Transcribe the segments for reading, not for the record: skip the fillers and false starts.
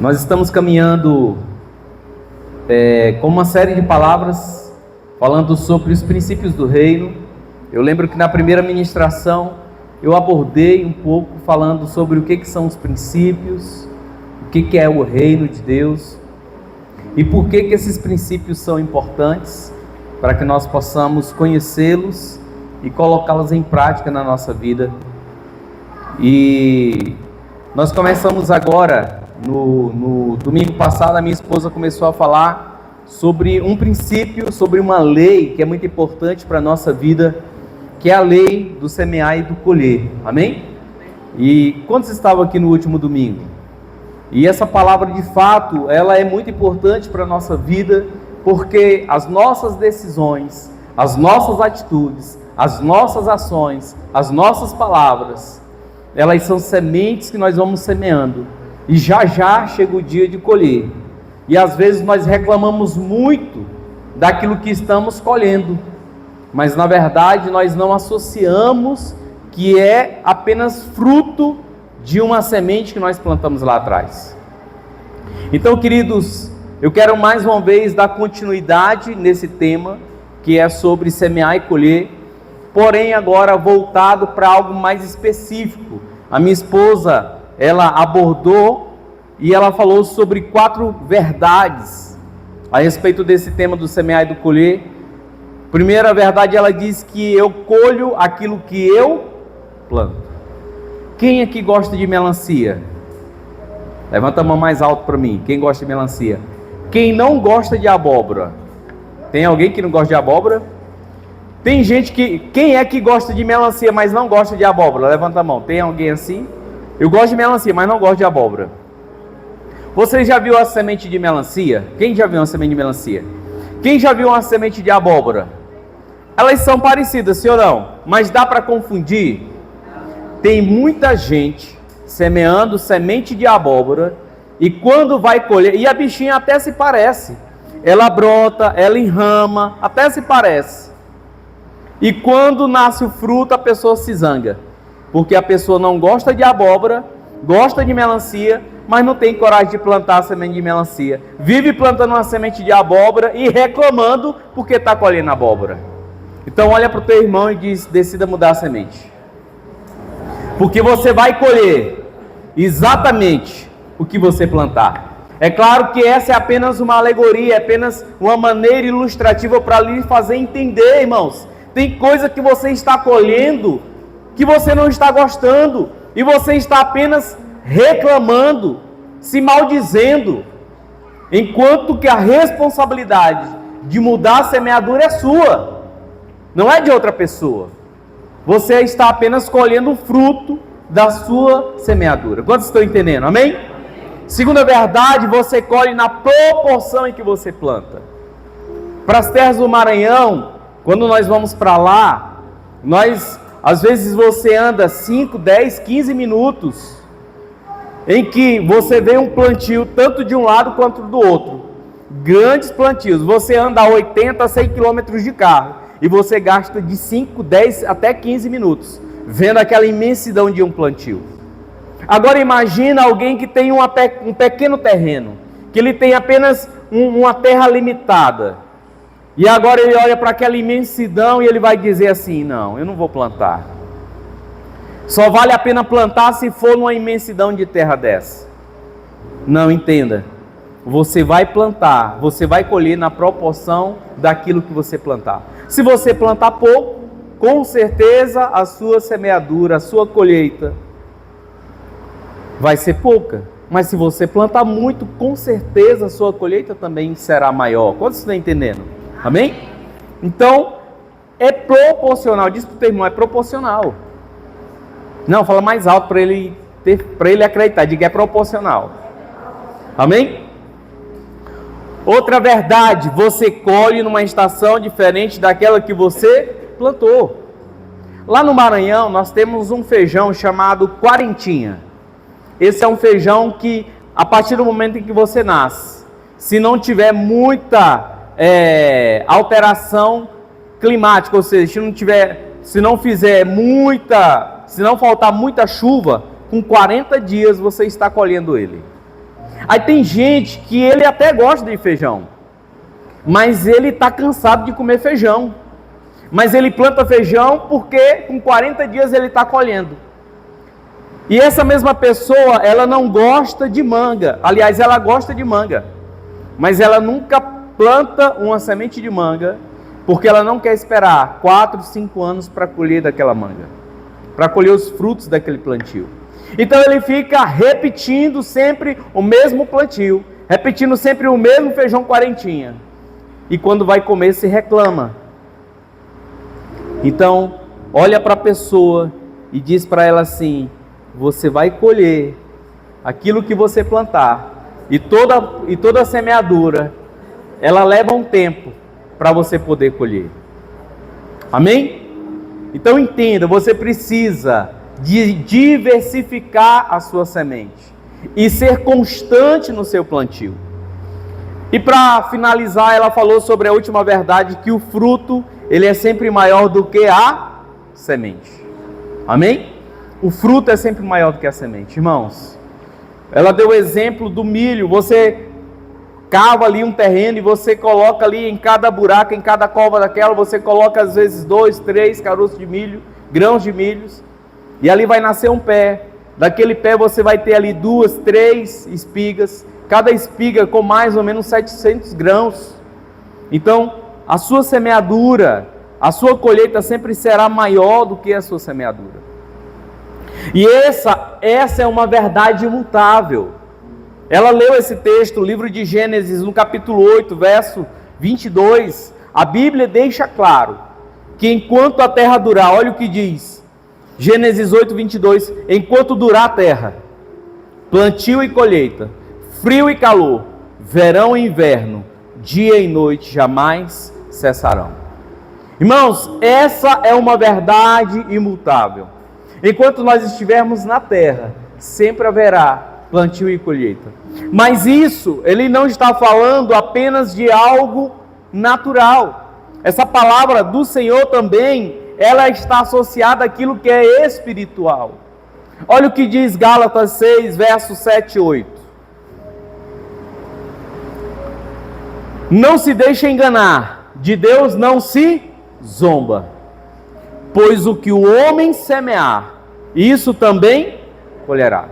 Nós estamos caminhando com uma série de palavras falando sobre os princípios do reino. Eu lembro que na primeira ministração eu abordei um pouco falando sobre o que são os princípios, o que é o reino de Deus e por que esses princípios são importantes para que nós possamos conhecê-los e colocá-los em prática na nossa vida. E nós começamos agora, no domingo passado, a minha esposa começou a falar sobre um princípio, sobre uma lei que é muito importante para a nossa vida, que é a lei do semear e do colher, amém? E quantos estavam aqui no último domingo? E essa palavra, de fato, ela é muito importante para a nossa vida, porque as nossas decisões, as nossas atitudes, as nossas ações, as nossas palavras, elas são sementes que nós vamos semeando, e já já chega o dia de colher, e às vezes nós reclamamos muito daquilo que estamos colhendo, mas na verdade nós não associamos que é apenas fruto de uma semente que nós plantamos lá atrás. Então, queridos, eu quero mais uma vez dar continuidade nesse tema, que é sobre semear e colher, porém agora voltado para algo mais específico. A minha esposa, ela abordou e ela falou sobre 4 verdades a respeito desse tema do semear e do colher. Primeira verdade, ela diz que eu colho aquilo que eu planto. Quem aqui gosta de melancia? Levanta a mão mais alto para mim. Quem gosta de melancia? Quem não gosta de abóbora? Tem alguém que não gosta de abóbora? Tem gente que... Quem é que gosta de melancia, mas não gosta de abóbora? Levanta a mão. Tem alguém assim? Eu gosto de melancia, mas não gosto de abóbora. Você já viu a semente de melancia? Quem já viu uma semente de melancia? Quem já viu uma semente de abóbora? Elas são parecidas, sim ou não? Mas dá para confundir? Tem muita gente semeando semente de abóbora e quando vai colher, e a bichinha até se parece, ela brota, ela enrama, até se parece, e quando nasce o fruto a pessoa se zanga, porque a pessoa não gosta de abóbora, gosta de melancia, mas não tem coragem de plantar a semente de melancia, vive plantando uma semente de abóbora e reclamando porque está colhendo abóbora. Então olha para o teu irmão e diz: decida mudar a semente, porque você vai colher exatamente o que você plantar. É claro que essa é apenas uma alegoria, é apenas uma maneira ilustrativa para lhe fazer entender, irmãos. Tem coisa que você está colhendo que você não está gostando, e você está apenas reclamando, se maldizendo, enquanto que a responsabilidade de mudar a semeadura é sua, não é de outra pessoa. Você está apenas colhendo o fruto da sua semeadura. Quantos estão entendendo? Amém? Segunda verdade, você colhe na proporção em que você planta. Para as terras do Maranhão, quando nós vamos para lá, às vezes você anda 5, 10, 15 minutos, em que você vê um plantio tanto de um lado quanto do outro. Grandes plantios. Você anda a 80, 100 quilômetros de carro, e você gasta de 5, 10 até 15 minutos vendo aquela imensidão de um plantio. Agora imagina alguém que tem um pequeno terreno, que ele tem apenas uma terra limitada, e agora ele olha para aquela imensidão e ele vai dizer assim: não, eu não vou plantar. Só vale a pena plantar se for numa imensidão de terra dessa. Não, entenda, você vai plantar, você vai colher na proporção daquilo que você plantar. Se você plantar pouco, com certeza a sua semeadura, a sua colheita vai ser pouca. Mas se você plantar muito, com certeza a sua colheita também será maior. Quantos estão entendendo? Amém? Então, é proporcional. Diz para o teu irmão, é proporcional. Não, fala mais alto para ele acreditar. Diga, é proporcional. Amém? Outra verdade, você colhe numa estação diferente daquela que você plantou. Lá no Maranhão nós temos um feijão chamado quarentinha. Esse é um feijão que, a partir do momento em que você nasce, se não tiver muita alteração climática, ou seja, se não faltar muita chuva, com 40 dias você está colhendo ele. Aí tem gente que ele até gosta de feijão, mas ele está cansado de comer feijão. Mas ele planta feijão porque com 40 dias ele está colhendo. E essa mesma pessoa, ela não gosta de manga. Aliás, ela gosta de manga, mas ela nunca planta uma semente de manga, porque ela não quer esperar 4, 5 anos para colher daquela manga, para colher os frutos daquele plantio. Então ele fica repetindo sempre o mesmo plantio, repetindo sempre o mesmo feijão quarentinha. E quando vai comer, se reclama. Então, olha para a pessoa e diz para ela assim: você vai colher aquilo que você plantar. E toda semeadura, ela leva um tempo para você poder colher. Amém? Então entenda, você precisa de diversificar a sua semente e ser constante no seu plantio. E para finalizar, ela falou sobre a última verdade, que o fruto, ele é sempre maior do que a semente. Amém? O fruto é sempre maior do que a semente. Irmãos, ela deu o exemplo do milho. Você cava ali um terreno e você coloca ali em cada buraco, em cada cova daquela, você coloca às vezes 2, 3 caroços de milho, grãos de milhos, e ali vai nascer um pé. Daquele pé você vai ter ali 2, 3 espigas, cada espiga com mais ou menos 700 grãos. Então, a sua semeadura, a sua colheita sempre será maior do que a sua semeadura. E essa é uma verdade imutável. Ela leu esse texto, o livro de Gênesis, no capítulo 8, verso 22. A Bíblia deixa claro que enquanto a terra durar, olha o que diz, Gênesis 8, 22, enquanto durar a terra, plantio e colheita, frio e calor, verão e inverno, dia e noite jamais cessarão. Irmãos, essa é uma verdade imutável. Enquanto nós estivermos na terra, sempre haverá plantio e colheita. Mas isso, ele não está falando apenas de algo natural. Essa palavra do Senhor também, ela está associada àquilo que é espiritual. Olha o que diz Gálatas 6, versos 7 e 8. Não se deixe enganar, de Deus não se zomba, pois o que o homem semear, isso também colherá.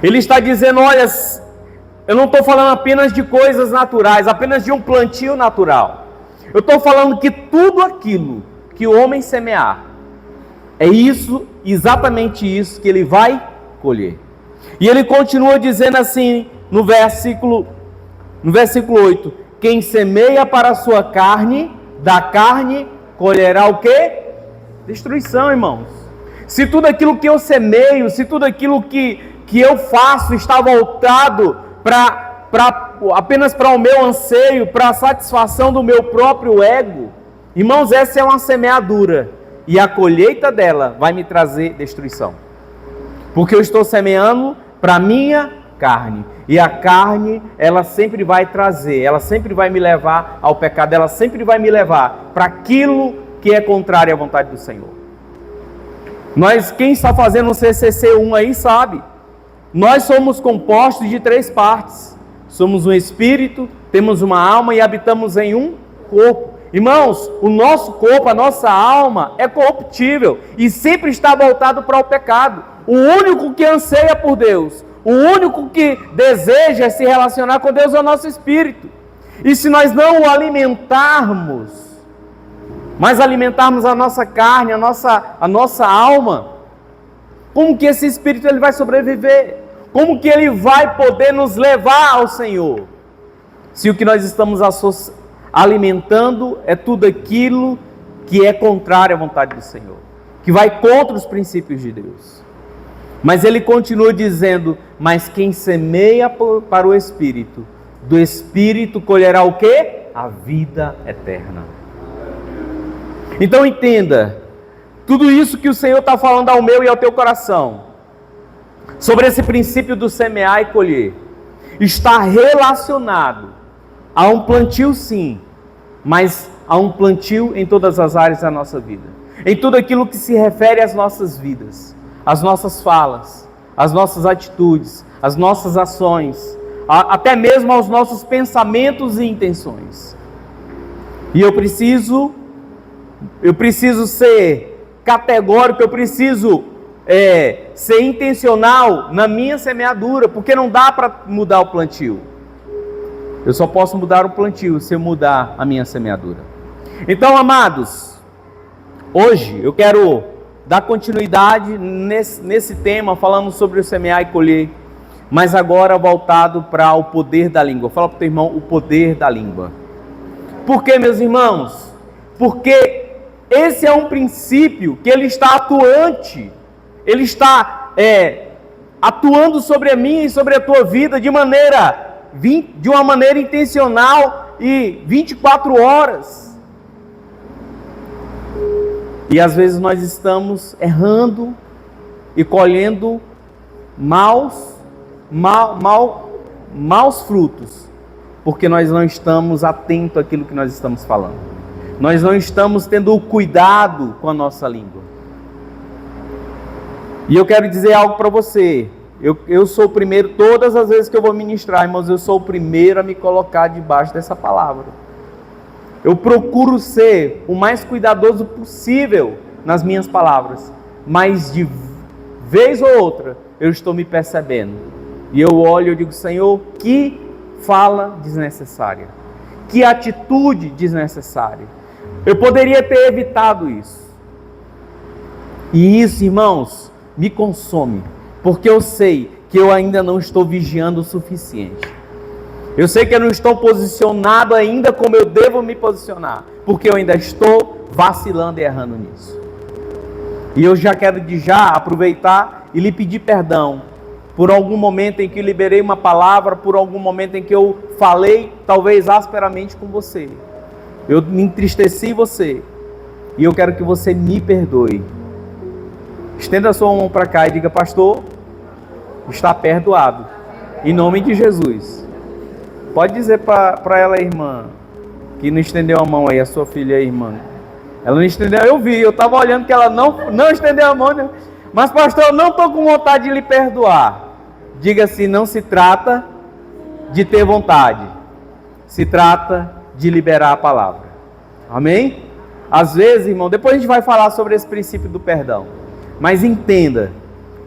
Ele está dizendo, olha, eu não estou falando apenas de coisas naturais, apenas de um plantio natural. Eu estou falando que tudo aquilo que o homem semear, é isso, exatamente isso que ele vai colher. E ele continua dizendo assim, no versículo 8, quem semeia para a sua carne, da carne colherá o quê? Destruição, irmãos. Se tudo aquilo que eu semeio, se tudo aquilo que eu faço está voltado apenas para o meu anseio, para a satisfação do meu próprio ego, irmãos, essa é uma semeadura, e a colheita dela vai me trazer destruição, porque eu estou semeando para a minha carne, e a carne, ela sempre vai trazer, ela sempre vai me levar ao pecado, ela sempre vai me levar para aquilo que é contrário à vontade do Senhor. Quem está fazendo o CCC1 aí sabe, nós somos compostos de 3 partes, somos um espírito, temos uma alma e habitamos em um corpo. Irmãos, o nosso corpo, a nossa alma é corruptível e sempre está voltado para o pecado. O único que anseia por Deus, o único que deseja se relacionar com Deus é o nosso espírito. E se nós não o alimentarmos, mas alimentarmos a nossa carne, a nossa alma, como que esse espírito ele vai sobreviver? Como que ele vai poder nos levar ao Senhor? Se o que nós estamos alimentando é tudo aquilo que é contrário à vontade do Senhor, que vai contra os princípios de Deus. Mas ele continua dizendo, mas quem semeia para o Espírito, do Espírito colherá o quê? A vida eterna. Então entenda, tudo isso que o Senhor está falando ao meu e ao teu coração, sobre esse princípio do semear e colher, está relacionado a um plantio sim, mas a um plantio em todas as áreas da nossa vida, em tudo aquilo que se refere às nossas vidas, às nossas falas, às nossas atitudes, as nossas ações, até mesmo aos nossos pensamentos e intenções. E eu preciso ser categórico, eu preciso ser intencional na minha semeadura, porque não dá para mudar o plantio. Eu só posso mudar o plantio se eu mudar a minha semeadura. Então, amados, hoje eu quero dar continuidade nesse tema, falando sobre o semear e colher, mas agora voltado para o poder da língua. Fala para o teu irmão, o poder da língua. Por quê, meus irmãos? Porque esse é um princípio que ele está atuante, ele está atuando sobre a minha e sobre a tua vida de uma maneira intencional e 24 horas. E às vezes nós estamos errando e colhendo maus frutos, porque nós não estamos atentos àquilo que nós estamos falando. Nós não estamos tendo cuidado com a nossa língua. E eu quero dizer algo para você. Eu sou o primeiro, todas as vezes que eu vou ministrar, irmãos, eu sou o primeiro a me colocar debaixo dessa palavra. Eu procuro ser o mais cuidadoso possível nas minhas palavras, mas de vez ou outra eu estou me percebendo. E eu olho e digo, Senhor, que fala desnecessária, que atitude desnecessária. Eu poderia ter evitado isso. E isso, irmãos, me consome, porque eu sei que eu ainda não estou vigiando o suficiente. Eu sei que eu não estou posicionado ainda como eu devo me posicionar, porque eu ainda estou vacilando e errando nisso. E eu já quero aproveitar e lhe pedir perdão por algum momento em que liberei uma palavra, por algum momento em que eu falei talvez asperamente com você. Eu me entristeci você, e eu quero que você me perdoe. Estenda a sua mão para cá e diga, pastor, está perdoado, em nome de Jesus. Pode dizer para ela, irmã, que não estendeu a mão aí, a sua filha aí, irmã. Ela não estendeu, eu vi, eu estava olhando que ela não estendeu a mão, né? Mas pastor, eu não estou com vontade de lhe perdoar. Diga assim, não se trata de ter vontade, se trata de liberar a palavra. Amém? Às vezes, irmão, depois a gente vai falar sobre esse princípio do perdão. Mas entenda,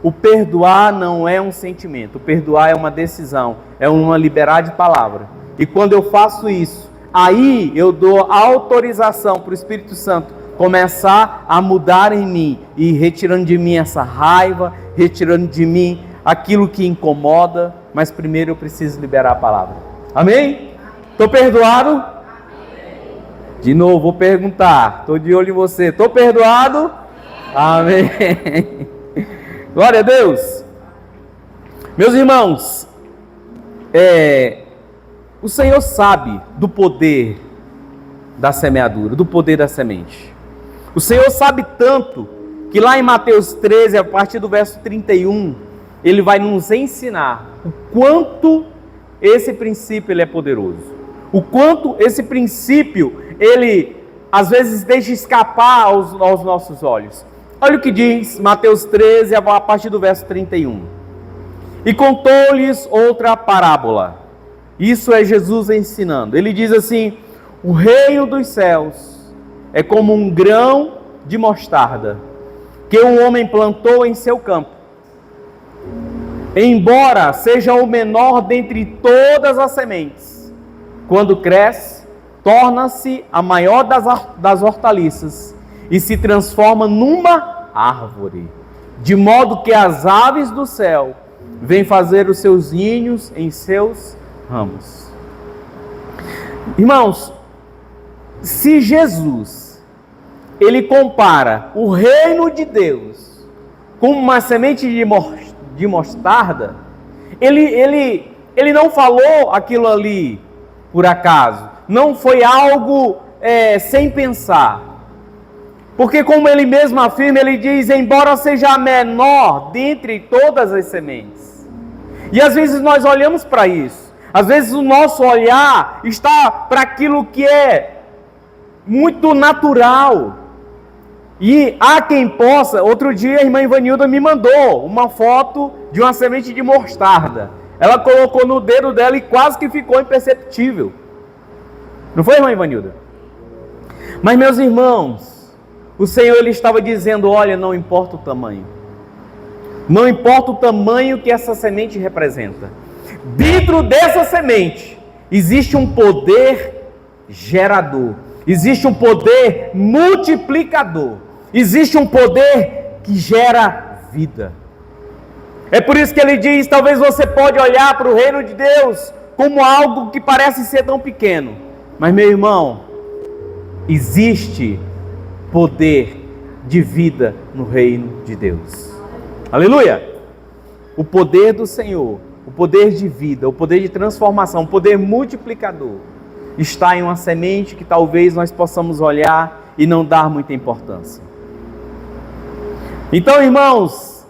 o perdoar não é um sentimento, o perdoar é uma decisão, é uma liberar de palavra. E quando eu faço isso, aí eu dou autorização para o Espírito Santo começar a mudar em mim e retirando de mim essa raiva, retirando de mim aquilo que incomoda, mas primeiro eu preciso liberar a palavra. Amém? Estou perdoado? Amém. De novo, vou perguntar, estou de olho em você, estou perdoado? Amém. Glória a Deus. Meus irmãos, o Senhor sabe do poder da semeadura, do poder da semente. O Senhor sabe tanto que lá em Mateus 13, a partir do verso 31, Ele vai nos ensinar o quanto esse princípio ele é poderoso. O quanto esse princípio, ele às vezes deixa escapar aos nossos olhos. Olha o que diz Mateus 13, a partir do verso 31. E contou-lhes outra parábola. Isso é Jesus ensinando. Ele diz assim, o reino dos céus é como um grão de mostarda, que um homem plantou em seu campo. Embora seja o menor dentre todas as sementes, quando cresce, torna-se a maior das hortaliças e se transforma numa árvore, de modo que as aves do céu vêm fazer os seus ninhos em seus ramos. Irmãos, se Jesus, ele compara o reino de Deus com uma semente de mostarda, ele não falou aquilo ali por acaso, não foi algo sem pensar. Porque como ele mesmo afirma, ele diz, embora seja a menor dentre todas as sementes. E às vezes nós olhamos para isso. Às vezes o nosso olhar está para aquilo que é muito natural. E há quem possa, outro dia a irmã Ivanilda me mandou uma foto de uma semente de mostarda. Ela colocou no dedo dela e quase que ficou imperceptível. Não foi, irmã Ivanilda? Mas, meus irmãos, o Senhor ele estava dizendo, olha, não importa o tamanho. Não importa o tamanho que essa semente representa. Dentro dessa semente existe um poder gerador. Existe um poder multiplicador. Existe um poder que gera vida. É por isso que ele diz, talvez você pode olhar para o reino de Deus como algo que parece ser tão pequeno. Mas, meu irmão, existe poder de vida no reino de Deus. Aleluia! O poder do Senhor, o poder de vida, o poder de transformação, o poder multiplicador está em uma semente que talvez nós possamos olhar e não dar muita importância. Então, irmãos,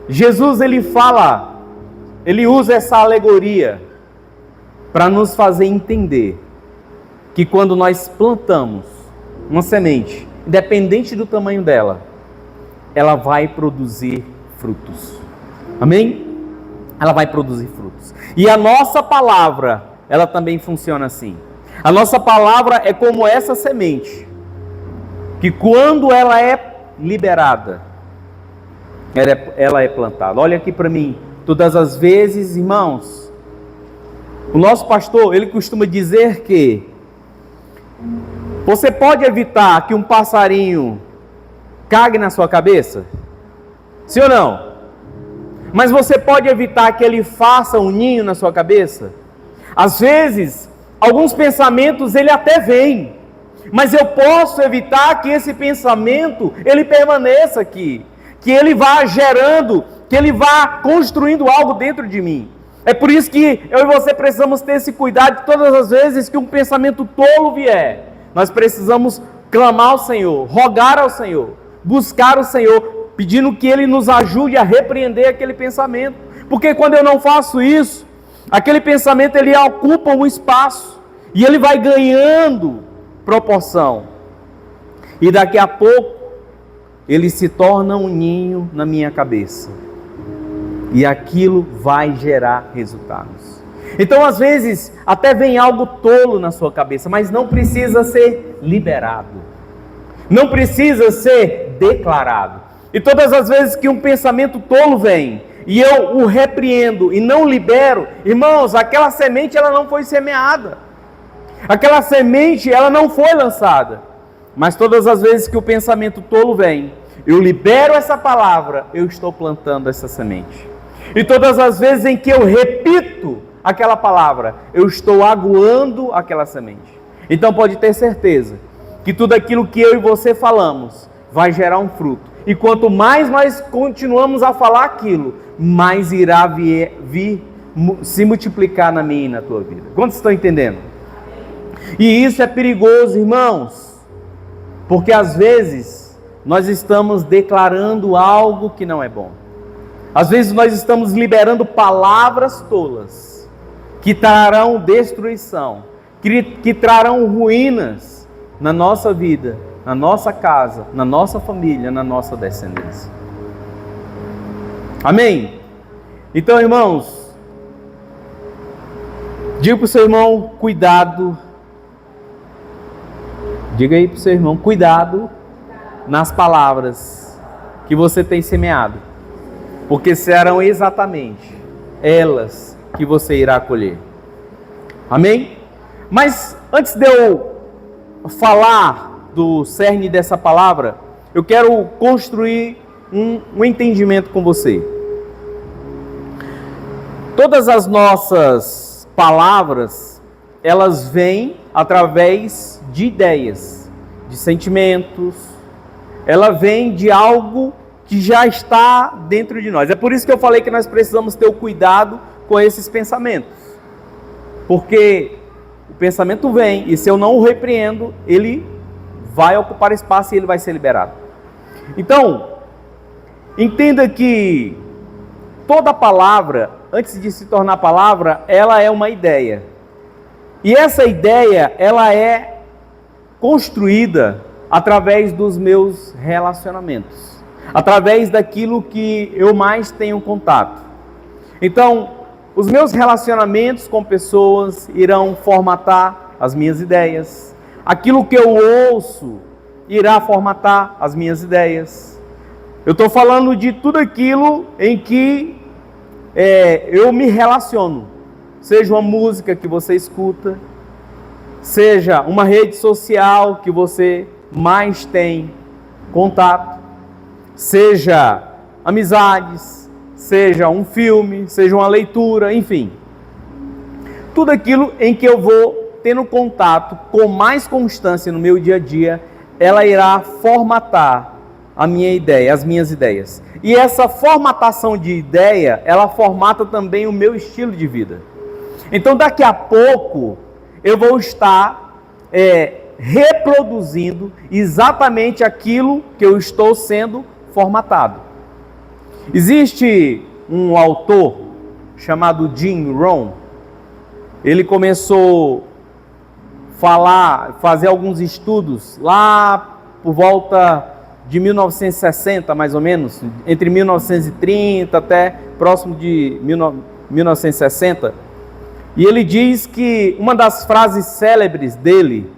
Jesus ele usa essa alegoria para nos fazer entender que quando nós plantamos uma semente, independente do tamanho dela, ela vai produzir frutos. Amém? Ela vai produzir frutos. E a nossa palavra, ela também funciona assim. A nossa palavra é como essa semente, que quando ela é liberada, ela é plantada. Olha aqui para mim, todas as vezes, irmãos, o nosso pastor, ele costuma dizer que você pode evitar que um passarinho cague na sua cabeça? Sim ou não? Mas você pode evitar que ele faça um ninho na sua cabeça? Às vezes, alguns pensamentos ele até vem, mas eu posso evitar que esse pensamento ele permaneça aqui, que ele vá gerando, que ele vá construindo algo dentro de mim. É por isso que eu e você precisamos ter esse cuidado todas as vezes que um pensamento tolo vier. Nós precisamos clamar ao Senhor, rogar ao Senhor, buscar o Senhor, pedindo que Ele nos ajude a repreender aquele pensamento. Porque quando eu não faço isso, aquele pensamento ele ocupa um espaço e ele vai ganhando proporção. E daqui a pouco ele se torna um ninho na minha cabeça. E aquilo vai gerar resultados. Então, às vezes, até vem algo tolo na sua cabeça, mas não precisa ser liberado. Não precisa ser declarado. E todas as vezes que um pensamento tolo vem, e eu o repreendo e não libero, irmãos, aquela semente ela não foi semeada. Aquela semente ela não foi lançada. Mas todas as vezes que o pensamento tolo vem, eu libero essa palavra, eu estou plantando essa semente. E todas as vezes em que eu repito aquela palavra, eu estou aguando aquela semente. Então pode ter certeza que tudo aquilo que eu e você falamos vai gerar um fruto. E quanto mais nós continuamos a falar aquilo, mais irá vir se multiplicar na minha e na tua vida. Quantos estão entendendo? E isso é perigoso, irmãos, porque às vezes nós estamos declarando algo que não é bom. Às vezes nós estamos liberando palavras tolas que trarão destruição, que trarão ruínas na nossa vida, na nossa casa, na nossa família, na nossa descendência. Amém? Então, irmãos, diga para o seu irmão, cuidado. Diga aí para o seu irmão, cuidado nas palavras que você tem semeado, porque serão exatamente elas que você irá colher. Amém? Mas antes de eu falar do cerne dessa palavra, eu quero construir um entendimento com você. Todas as nossas palavras, elas vêm através de ideias, de sentimentos, ela vem de algo que já está dentro de nós. É por isso que eu falei que nós precisamos ter o cuidado com esses pensamentos, porque o pensamento vem, e se eu não o repreendo, ele vai ocupar espaço e ele vai ser liberado. Então, entenda que toda palavra, antes de se tornar palavra, ela é uma ideia. E essa ideia, ela é construída através dos meus relacionamentos, através daquilo que eu mais tenho contato. Então, os meus relacionamentos com pessoas irão formatar as minhas ideias. Aquilo que eu ouço irá formatar as minhas ideias. Eu estou falando de tudo aquilo em que eu me relaciono. Seja uma música que você escuta, seja uma rede social que você mais tem contato, seja amizades, seja um filme, seja uma leitura, enfim. Tudo aquilo em que eu vou tendo contato com mais constância no meu dia a dia, ela irá formatar a minha ideia, as minhas ideias. E essa formatação de ideia, ela formata também o meu estilo de vida. Então daqui a pouco eu vou estar reproduzindo exatamente aquilo que eu estou sendo formatado. Existe um autor chamado Jim Rohn. Ele começou fazer alguns estudos lá por volta de 1960, mais ou menos, entre 1930 até próximo de 1960. E ele diz que uma das frases célebres dele,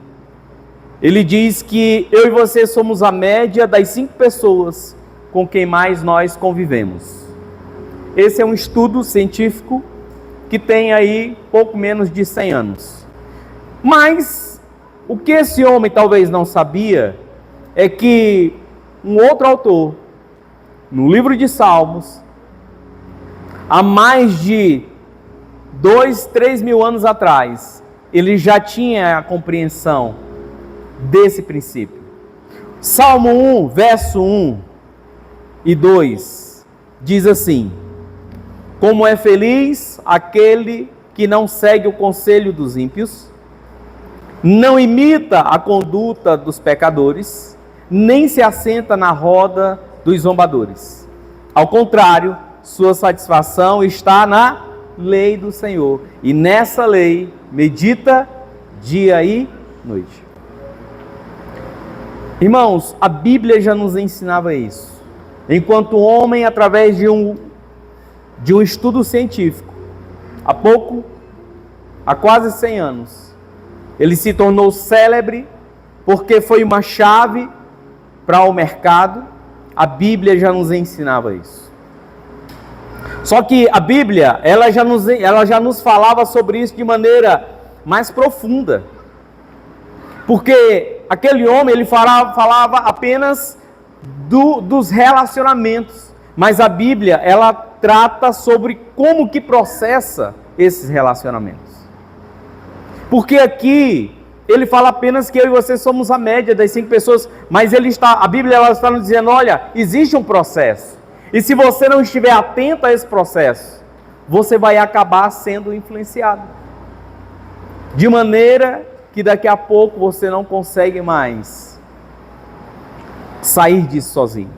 ele diz que eu e você somos a média das 5 pessoas com quem mais nós convivemos. Esse é um estudo científico que tem aí pouco menos de 100 anos. Mas o que esse homem talvez não sabia é que um outro autor, no livro de Salmos, há mais de 2, 3 mil anos atrás, ele já tinha a compreensão desse princípio. Salmo 1, verso 1 e 2, diz assim: como é feliz aquele que não segue o conselho dos ímpios, não imita a conduta dos pecadores, nem se assenta na roda dos zombadores. Ao contrário, sua satisfação está na lei do Senhor, e nessa lei medita dia e noite. Irmãos, a Bíblia já nos ensinava isso. Enquanto o homem, através de um estudo científico, há quase 100 anos, ele se tornou célebre porque foi uma chave para o mercado. A Bíblia já nos ensinava isso. Só que a Bíblia, ela já nos falava sobre isso de maneira mais profunda. Porque aquele homem, ele falava apenas dos relacionamentos. Mas a Bíblia, ela trata sobre como que processa esses relacionamentos. Porque aqui, ele fala apenas que eu e você somos a média das 5 pessoas. Mas a Bíblia ela está nos dizendo, olha, existe um processo. E se você não estiver atento a esse processo, você vai acabar sendo influenciado. De maneira que daqui a pouco você não consegue mais sair disso sozinho.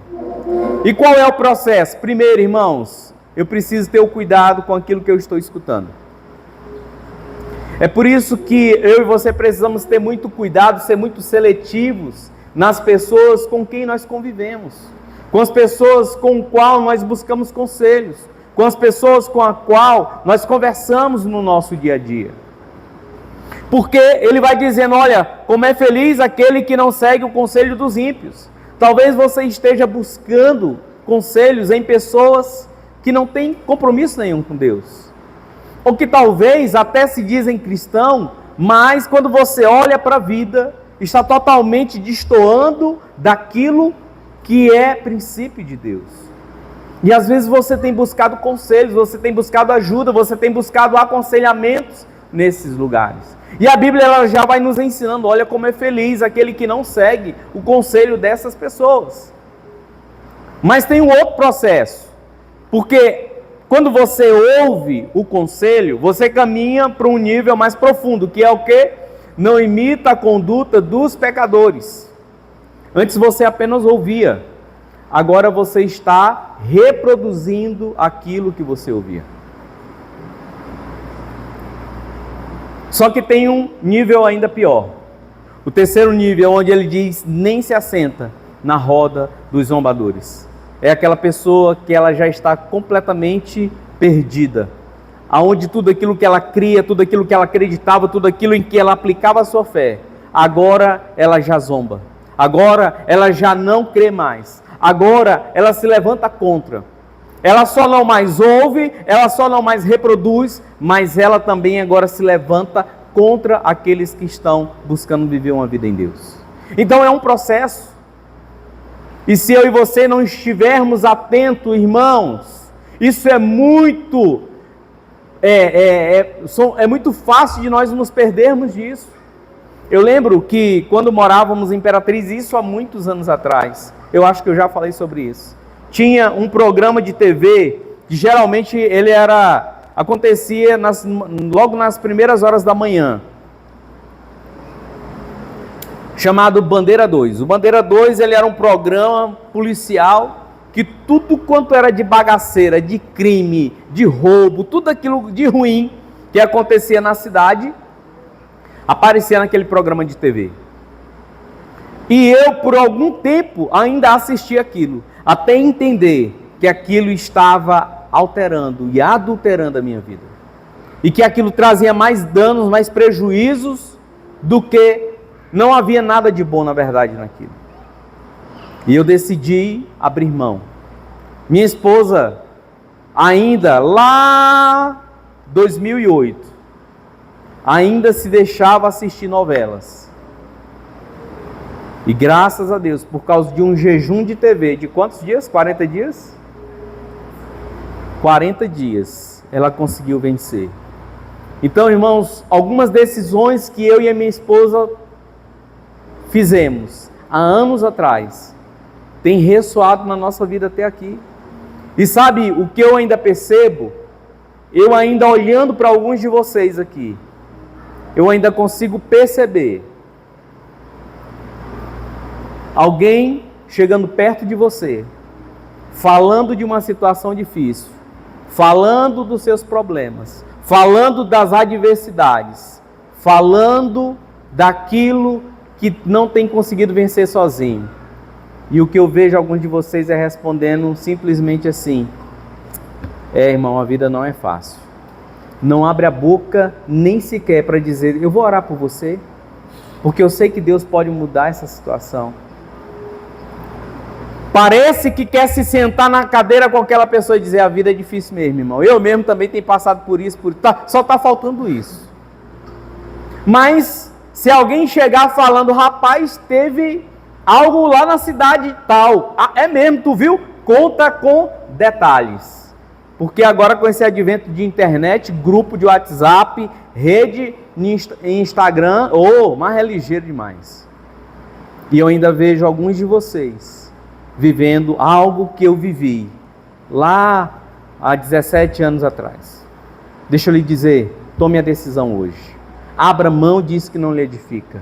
E qual é o processo? Primeiro, irmãos, eu preciso ter o cuidado com aquilo que eu estou escutando. É por isso que eu e você precisamos ter muito cuidado, ser muito seletivos nas pessoas com quem nós convivemos, com as pessoas com as quais nós buscamos conselhos, com as pessoas com as quais nós conversamos no nosso dia a dia. Porque ele vai dizendo, olha, como é feliz aquele que não segue o conselho dos ímpios. Talvez você esteja buscando conselhos em pessoas que não têm compromisso nenhum com Deus. Ou que talvez até se dizem cristão, mas quando você olha para a vida, está totalmente destoando daquilo que é princípio de Deus. E às vezes você tem buscado conselhos, você tem buscado ajuda, você tem buscado aconselhamentos nesses lugares. E a Bíblia ela já vai nos ensinando, olha como é feliz aquele que não segue o conselho dessas pessoas. Mas tem um outro processo, porque quando você ouve o conselho, você caminha para um nível mais profundo, que é o quê? Não imita a conduta dos pecadores. Antes você apenas ouvia, agora você está reproduzindo aquilo que você ouvia. Só que tem um nível ainda pior. O terceiro nível é onde ele diz, nem se assenta na roda dos zombadores. É aquela pessoa que ela já está completamente perdida, aonde tudo aquilo que ela cria, tudo aquilo que ela acreditava, tudo aquilo em que ela aplicava a sua fé, agora ela já zomba, agora ela já não crê mais, agora ela se levanta contra. Ela só não mais ouve, ela só não mais reproduz, mas ela também agora se levanta contra aqueles que estão buscando viver uma vida em Deus. Então é um processo. E se eu e você não estivermos atentos, irmãos, isso é muito muito fácil de nós nos perdermos disso. Eu lembro que quando morávamos em Imperatriz, isso há muitos anos atrás, eu acho que eu já falei sobre isso, tinha um programa de TV que geralmente acontecia logo nas primeiras horas da manhã, chamado Bandeira 2. O Bandeira 2 ele era um programa policial que tudo quanto era de bagaceira, de crime, de roubo, tudo aquilo de ruim que acontecia na cidade, aparecia naquele programa de TV. E eu, por algum tempo, ainda assisti aquilo, até entender que aquilo estava alterando e adulterando a minha vida. E que aquilo trazia mais danos, mais prejuízos do que não havia nada de bom, na verdade, naquilo. E eu decidi abrir mão. Minha esposa, ainda lá em 2008, ainda se deixava assistir novelas. E graças a Deus, por causa de um jejum de TV, de quantos dias? 40 dias? 40 dias, ela conseguiu vencer. Então, irmãos, algumas decisões que eu e a minha esposa fizemos há anos atrás, tem ressoado na nossa vida até aqui. E sabe o que eu ainda percebo? Eu ainda olhando para alguns de vocês aqui, eu ainda consigo perceber alguém chegando perto de você, falando de uma situação difícil, falando dos seus problemas, falando das adversidades, falando daquilo que não tem conseguido vencer sozinho. E o que eu vejo alguns de vocês é respondendo simplesmente assim: irmão, a vida não é fácil. Não abre a boca nem sequer para dizer, eu vou orar por você, porque eu sei que Deus pode mudar essa situação. Parece que quer se sentar na cadeira com aquela pessoa e dizer, a vida é difícil mesmo, irmão. Eu mesmo também tenho passado por isso, só está faltando isso. Mas se alguém chegar falando, rapaz, teve algo lá na cidade tal. Ah, é mesmo, tu viu? Conta com detalhes. Porque agora com esse advento de internet, grupo de WhatsApp, rede em Instagram, mais é ligeiro demais. E eu ainda vejo alguns de vocês vivendo algo que eu vivi lá há 17 anos atrás. Deixa eu lhe dizer, tome a decisão hoje. Abra mão disso que não lhe edifica.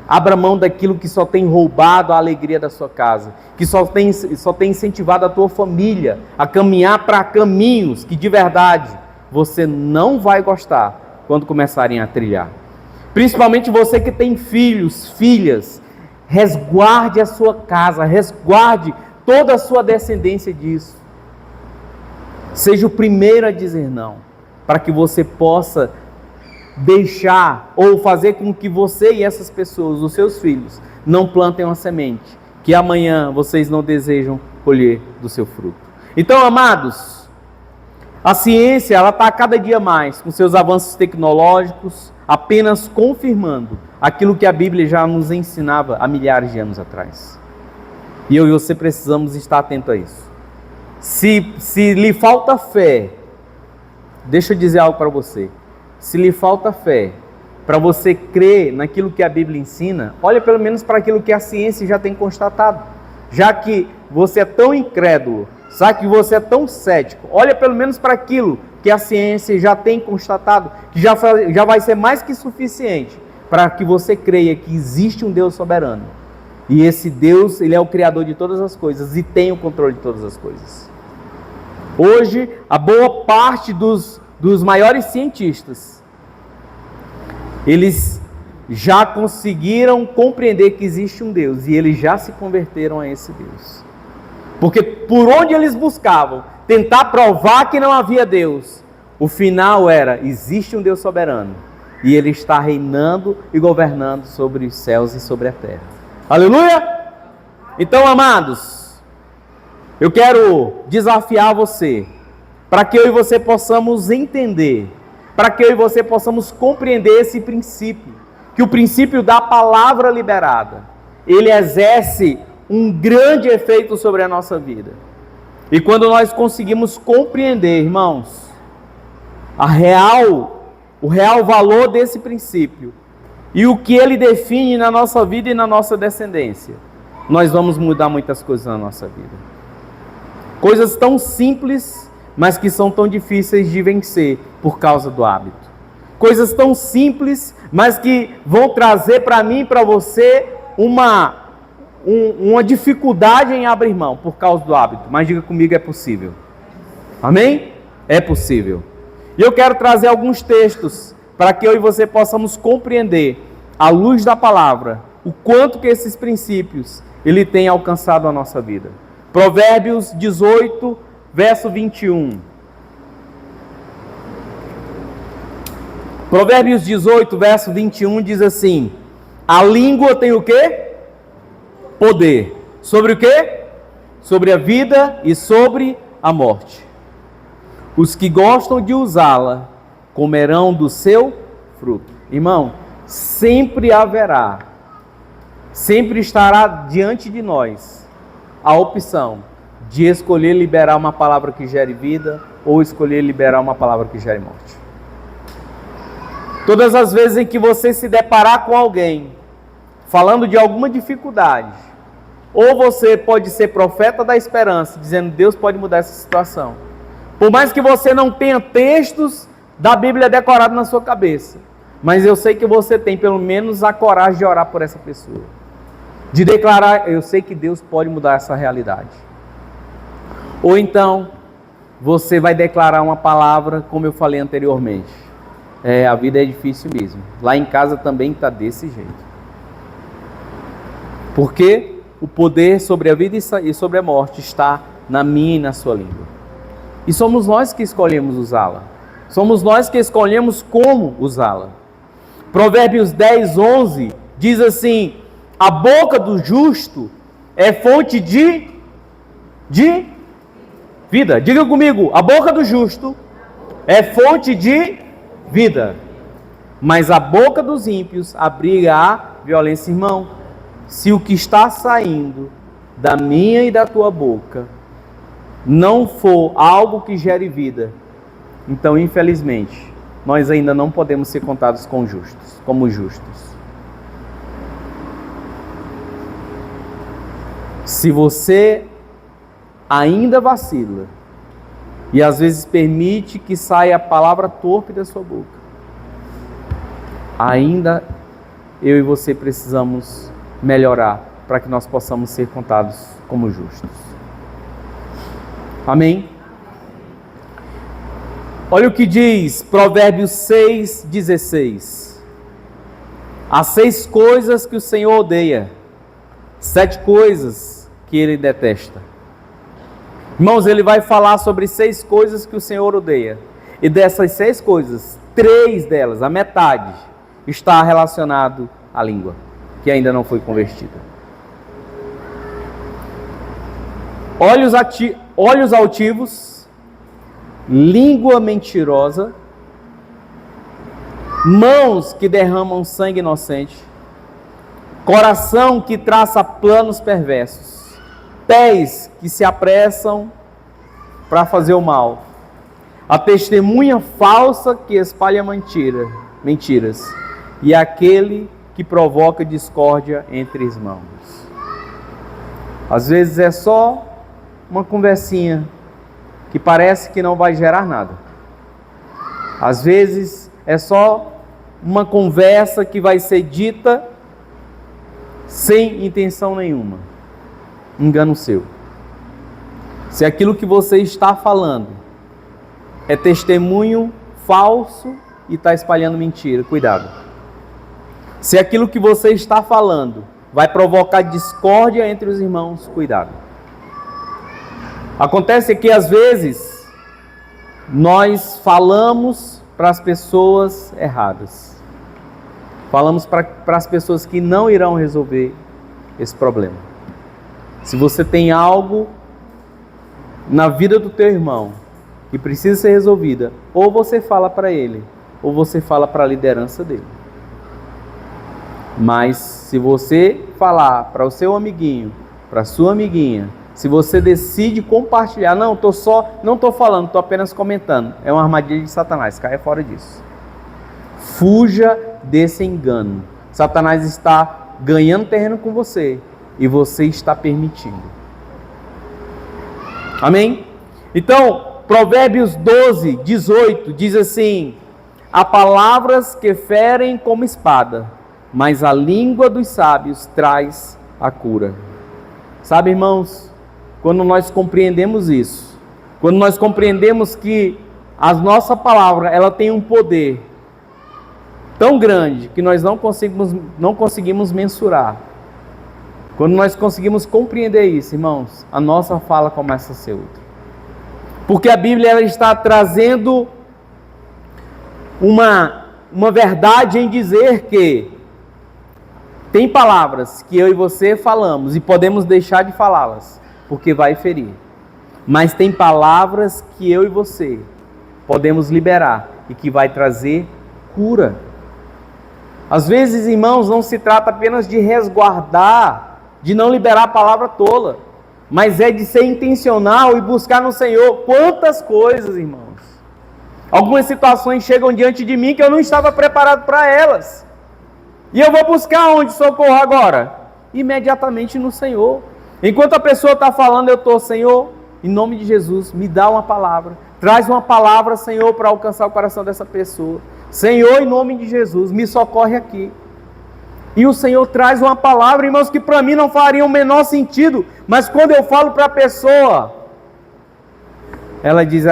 Abra mão daquilo que só tem roubado a alegria da sua casa, que só tem incentivado a tua família a caminhar para caminhos que de verdade você não vai gostar quando começarem a trilhar. Principalmente você que tem filhos, filhas, resguarde a sua casa, resguarde toda a sua descendência disso. Seja o primeiro a dizer não, para que você possa deixar ou fazer com que você e essas pessoas, os seus filhos, não plantem uma semente que amanhã vocês não desejam colher do seu fruto. Então, amados, a ciência ela está cada dia mais com seus avanços tecnológicos apenas confirmando aquilo que a Bíblia já nos ensinava há milhares de anos atrás. E eu e você precisamos estar atento a isso. Se lhe falta fé, deixa eu dizer algo para você. Se lhe falta fé para você crer naquilo que a Bíblia ensina, olha pelo menos para aquilo que a ciência já tem constatado. Já que você é tão incrédulo, já que você é tão cético, olha pelo menos para aquilo que a ciência já tem constatado, que já vai ser mais que suficiente para que você creia que existe um Deus soberano. E esse Deus, ele é o Criador de todas as coisas e tem o controle de todas as coisas. Hoje, a boa parte dos maiores cientistas, eles já conseguiram compreender que existe um Deus e eles já se converteram a esse Deus. Porque por onde eles buscavam tentar provar que não havia Deus, o final era: existe um Deus soberano e Ele está reinando e governando sobre os céus e sobre a terra. Aleluia! Então, amados, eu quero desafiar você, para que eu e você possamos entender, para que eu e você possamos compreender esse princípio, que o princípio da palavra liberada, ele exerce um grande efeito sobre a nossa vida. E quando nós conseguimos compreender, irmãos, o real valor desse princípio e o que ele define na nossa vida e na nossa descendência, nós vamos mudar muitas coisas na nossa vida. Coisas tão simples, mas que são tão difíceis de vencer por causa do hábito. Coisas tão simples, mas que vão trazer para mim e para você uma dificuldade em abrir mão por causa do hábito. Mas diga comigo, é possível. Amém? É possível. E eu quero trazer alguns textos para que eu e você possamos compreender, à luz da palavra, o quanto que esses princípios ele tem alcançado a nossa vida. Provérbios 18, verso 21. Provérbios 18, verso 21 diz assim: a língua tem o quê? Poder. Sobre o quê? Sobre a vida e sobre a morte. Os que gostam de usá-la comerão do seu fruto. Irmão, sempre haverá, sempre estará diante de nós a opção de escolher liberar uma palavra que gere vida ou escolher liberar uma palavra que gere morte. Todas as vezes em que você se deparar com alguém falando de alguma dificuldade, ou você pode ser profeta da esperança, dizendo: Deus pode mudar essa situação. Por mais que você não tenha textos da Bíblia decorados na sua cabeça, mas eu sei que você tem pelo menos a coragem de orar por essa pessoa, de declarar: eu sei que Deus pode mudar essa realidade. Ou então, você vai declarar uma palavra, como eu falei anteriormente: a vida é difícil mesmo, lá em casa também está desse jeito. Porque o poder sobre a vida e sobre a morte está na minha e na sua língua. E somos nós que escolhemos usá-la. Somos nós que escolhemos como usá-la. Provérbios 10, 11 diz assim: a boca do justo é fonte de vida. Diga comigo: a boca do justo é fonte de vida, mas a boca dos ímpios abriga a violência. Irmão, se o que está saindo da minha e da tua boca não for algo que gere vida, então, infelizmente, nós ainda não podemos ser contados como justos. Se você ainda vacila e às vezes permite que saia a palavra torpe da sua boca, ainda eu e você precisamos melhorar para que nós possamos ser contados como justos. Amém? Olha o que diz Provérbios 6,16. Há 6 coisas que o Senhor odeia, 7 coisas que Ele detesta. Irmãos, Ele vai falar sobre 6 coisas que o Senhor odeia. E dessas 6 coisas, 3 delas, a metade, está relacionado à língua, que ainda não foi convertida. Olhos altivos, língua mentirosa, mãos que derramam sangue inocente, coração que traça planos perversos, pés que se apressam para fazer o mal, a testemunha falsa que espalha mentiras, e aquele que provoca discórdia entre irmãos. Às vezes é só uma conversinha que parece que não vai gerar nada. Às vezes é só uma conversa que vai ser dita sem intenção nenhuma. Engano seu. Se aquilo que você está falando é testemunho falso e está espalhando mentira, cuidado. Se aquilo que você está falando vai provocar discórdia entre os irmãos, cuidado. Acontece que às vezes nós falamos para as pessoas erradas. Falamos para as pessoas que não irão resolver esse problema. Se você tem algo na vida do teu irmão que precisa ser resolvida, ou você fala para ele, ou você fala para a liderança dele. Mas se você falar para o seu amiguinho, para a sua amiguinha, se você decide compartilhar, não estou falando, estou apenas comentando, é uma armadilha de Satanás, caia fora disso. Fuja desse engano. Satanás está ganhando terreno com você e você está permitindo. Amém? Então, Provérbios 12, 18 diz assim: há palavras que ferem como espada, mas a língua dos sábios traz a cura. Sabe, irmãos, quando nós compreendemos isso, quando nós compreendemos que a nossa palavra, ela tem um poder tão grande que nós não conseguimos mensurar. Quando nós conseguimos compreender isso, irmãos, a nossa fala começa a ser outra. Porque a Bíblia ela está trazendo uma verdade em dizer que tem palavras que eu e você falamos e podemos deixar de falá-las, porque vai ferir. Mas tem palavras que eu e você podemos liberar e que vai trazer cura. Às vezes, irmãos, não se trata apenas de resguardar, de não liberar a palavra tola, mas é de ser intencional e buscar no Senhor. Quantas coisas, irmãos. Algumas situações chegam diante de mim que eu não estava preparado para elas. E eu vou buscar onde socorro agora? Imediatamente no Senhor. Enquanto a pessoa está falando, eu estou, Senhor, em nome de Jesus, me dá uma palavra. Traz uma palavra, Senhor, para alcançar o coração dessa pessoa. Senhor, em nome de Jesus, me socorre aqui. E o Senhor traz uma palavra, irmãos, que para mim não faria o menor sentido. Mas quando eu falo para a pessoa, ela diz,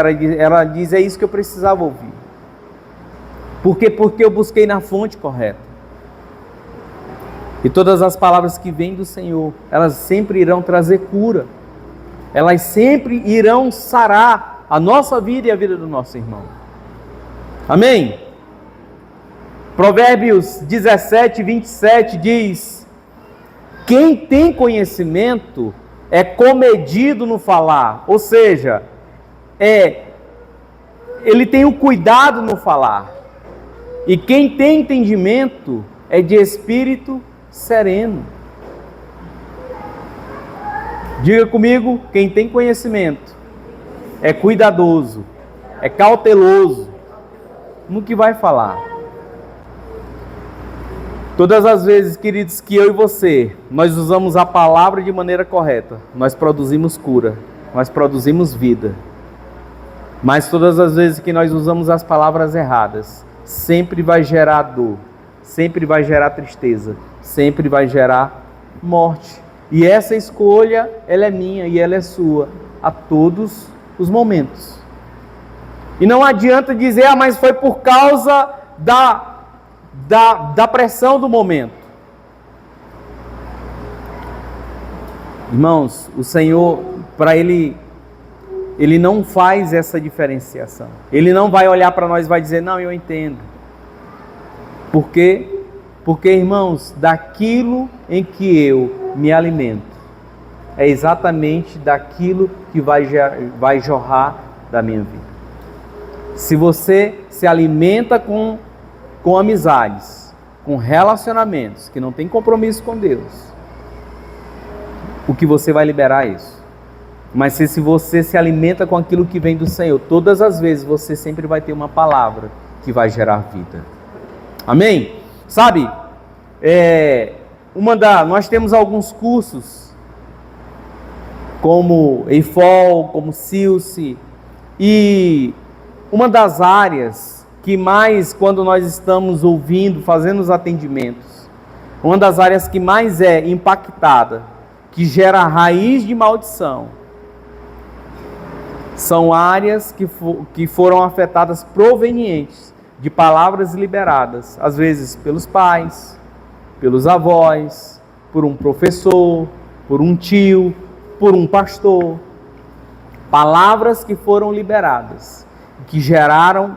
é isso que eu precisava ouvir. Por quê? Porque eu busquei na fonte correta. E todas as palavras que vêm do Senhor, elas sempre irão trazer cura. Elas sempre irão sarar a nossa vida e a vida do nosso irmão. Amém? Provérbios 17, 27 diz: quem tem conhecimento é comedido no falar. Ou seja, ele tem o cuidado no falar. E quem tem entendimento é de espírito sereno. Diga comigo, quem tem conhecimento é cuidadoso, é cauteloso no que vai falar. Todas as vezes, queridos, que eu e você, nós usamos a palavra de maneira correta, nós produzimos cura, nós produzimos vida. Mas todas as vezes que nós usamos as palavras erradas, sempre vai gerar dor, sempre vai gerar tristeza, sempre vai gerar morte. E essa escolha, ela é minha e ela é sua, a todos os momentos. E não adianta dizer, mas foi por causa da pressão do momento. Irmãos, o Senhor, para Ele não faz essa diferenciação. Ele não vai olhar para nós e vai dizer, não, eu entendo. Por quê? Porque, irmãos, daquilo em que eu me alimento, é exatamente daquilo que vai jorrar da minha vida. Se você se alimenta com amizades, com relacionamentos que não tem compromisso com Deus, o que você vai liberar é isso. Mas se você se alimenta com aquilo que vem do Senhor, todas as vezes você sempre vai ter uma palavra que vai gerar vida. Amém? Sabe, nós temos alguns cursos, como EIFOL, como Silce, e uma das áreas que mais, quando nós estamos ouvindo, fazendo os atendimentos, uma das áreas que mais é impactada, que gera raiz de maldição, são áreas que foram afetadas provenientes de palavras liberadas, às vezes pelos pais, pelos avós, por um professor, por um tio, por um pastor. Palavras que foram liberadas, que geraram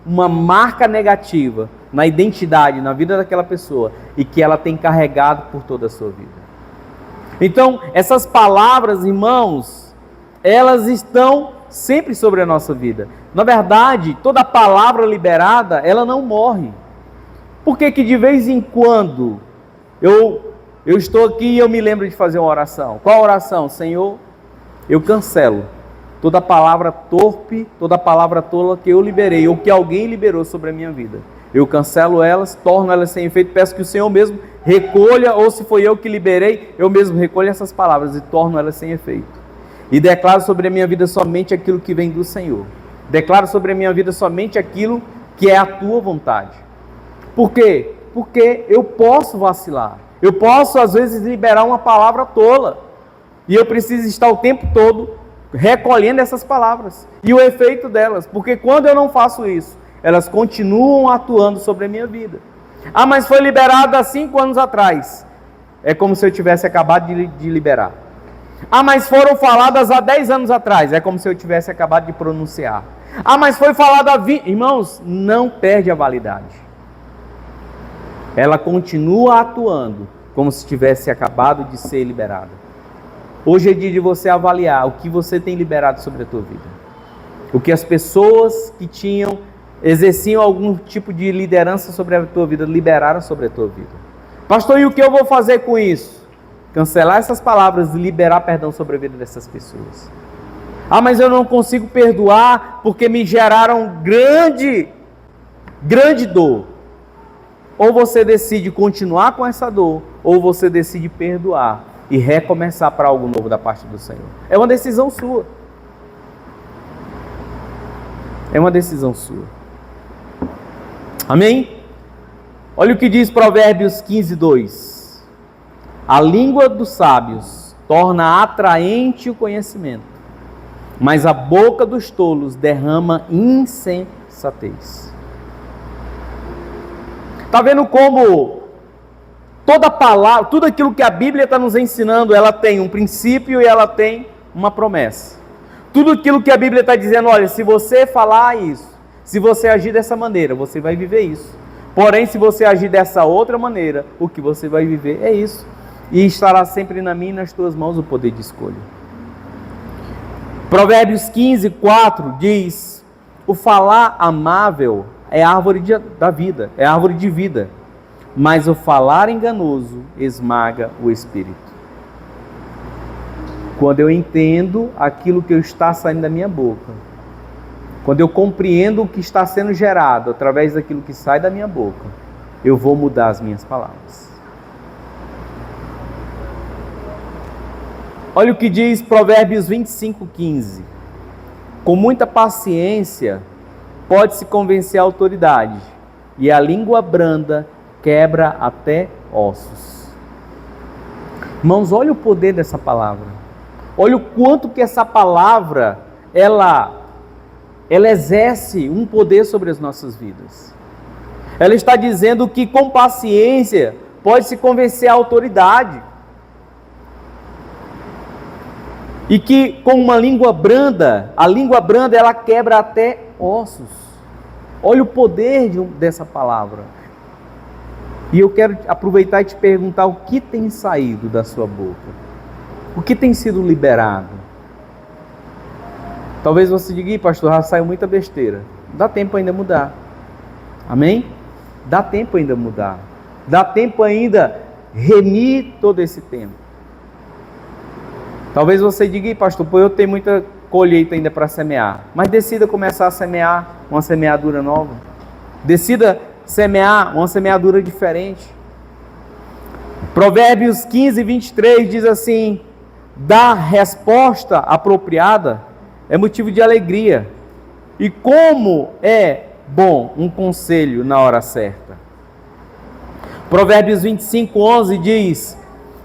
uma marca negativa na identidade, na vida daquela pessoa, e que ela tem carregado por toda a sua vida. Então, essas palavras, irmãos, elas estão sempre sobre a nossa vida. Na verdade, toda palavra liberada, ela não morre. Por que que de vez em quando eu estou aqui e eu me lembro de fazer uma oração? Qual oração? Senhor, eu cancelo toda palavra torpe, toda palavra tola que eu liberei, ou que alguém liberou sobre a minha vida. Eu cancelo elas, torno elas sem efeito, peço que o Senhor mesmo recolha, ou se foi eu que liberei, eu mesmo recolho essas palavras e torno elas sem efeito. E declaro sobre a minha vida somente aquilo que vem do Senhor. Declaro sobre a minha vida somente aquilo que é a tua vontade. Por quê? Porque eu posso vacilar. Eu posso, às vezes, liberar uma palavra tola. E eu preciso estar o tempo todo recolhendo essas palavras. E o efeito delas. Porque quando eu não faço isso, elas continuam atuando sobre a minha vida. Ah, mas foi liberado há 5 anos atrás. É como se eu tivesse acabado de liberar. Ah, mas foram faladas há 10 anos atrás. É como se eu tivesse acabado de pronunciar. Ah, mas foi falado há 20... Irmãos, não perde a validade. Ela continua atuando como se tivesse acabado de ser liberada. Hoje é dia de você avaliar o que você tem liberado sobre a tua vida. O que as pessoas que exerciam algum tipo de liderança sobre a tua vida liberaram sobre a tua vida. Pastor, e o que eu vou fazer com isso? Cancelar essas palavras e liberar perdão sobre a vida dessas pessoas. Ah, mas eu não consigo perdoar porque me geraram grande dor. Ou você decide continuar com essa dor, ou você decide perdoar e recomeçar para algo novo da parte do Senhor. É uma decisão sua. É uma decisão sua. Amém? Olha o que diz Provérbios 15:2. A língua dos sábios torna atraente o conhecimento, mas a boca dos tolos derrama insensatez. Está vendo como toda palavra, tudo aquilo que a Bíblia está nos ensinando, ela tem um princípio e ela tem uma promessa. Tudo aquilo que a Bíblia está dizendo, olha, se você falar isso, se você agir dessa maneira, você vai viver isso. Porém, se você agir dessa outra maneira, o que você vai viver é isso. E estará sempre na minha e nas tuas mãos o poder de escolha. Provérbios 15:4 diz: o falar amável é árvore da vida, é árvore de vida, mas o falar enganoso esmaga o espírito. Quando eu entendo aquilo que está saindo da minha boca, quando eu compreendo o que está sendo gerado através daquilo que sai da minha boca, eu vou mudar as minhas palavras. Olha o que diz Provérbios 25:15. Com muita paciência pode-se convencer a autoridade, e a língua branda quebra até ossos. Irmãos, olha o poder dessa palavra. Olha o quanto que essa palavra, ela exerce um poder sobre as nossas vidas. Ela está dizendo que com paciência pode-se convencer a autoridade. E que com uma língua branda, a língua branda ela quebra até ossos. Olha o poder dessa palavra. E eu quero aproveitar e te perguntar o que tem saído da sua boca. O que tem sido liberado? Talvez você diga, pastor, já saiu muita besteira. Dá tempo ainda mudar. Amém? Dá tempo ainda mudar. Dá tempo ainda remir todo esse tempo. Talvez você diga, pastor, eu tenho muita colheita ainda para semear. Mas decida começar a semear uma semeadura nova. Decida semear uma semeadura diferente. Provérbios 15:23 diz assim: dar resposta apropriada é motivo de alegria. E como é bom um conselho na hora certa. Provérbios 25:11 diz: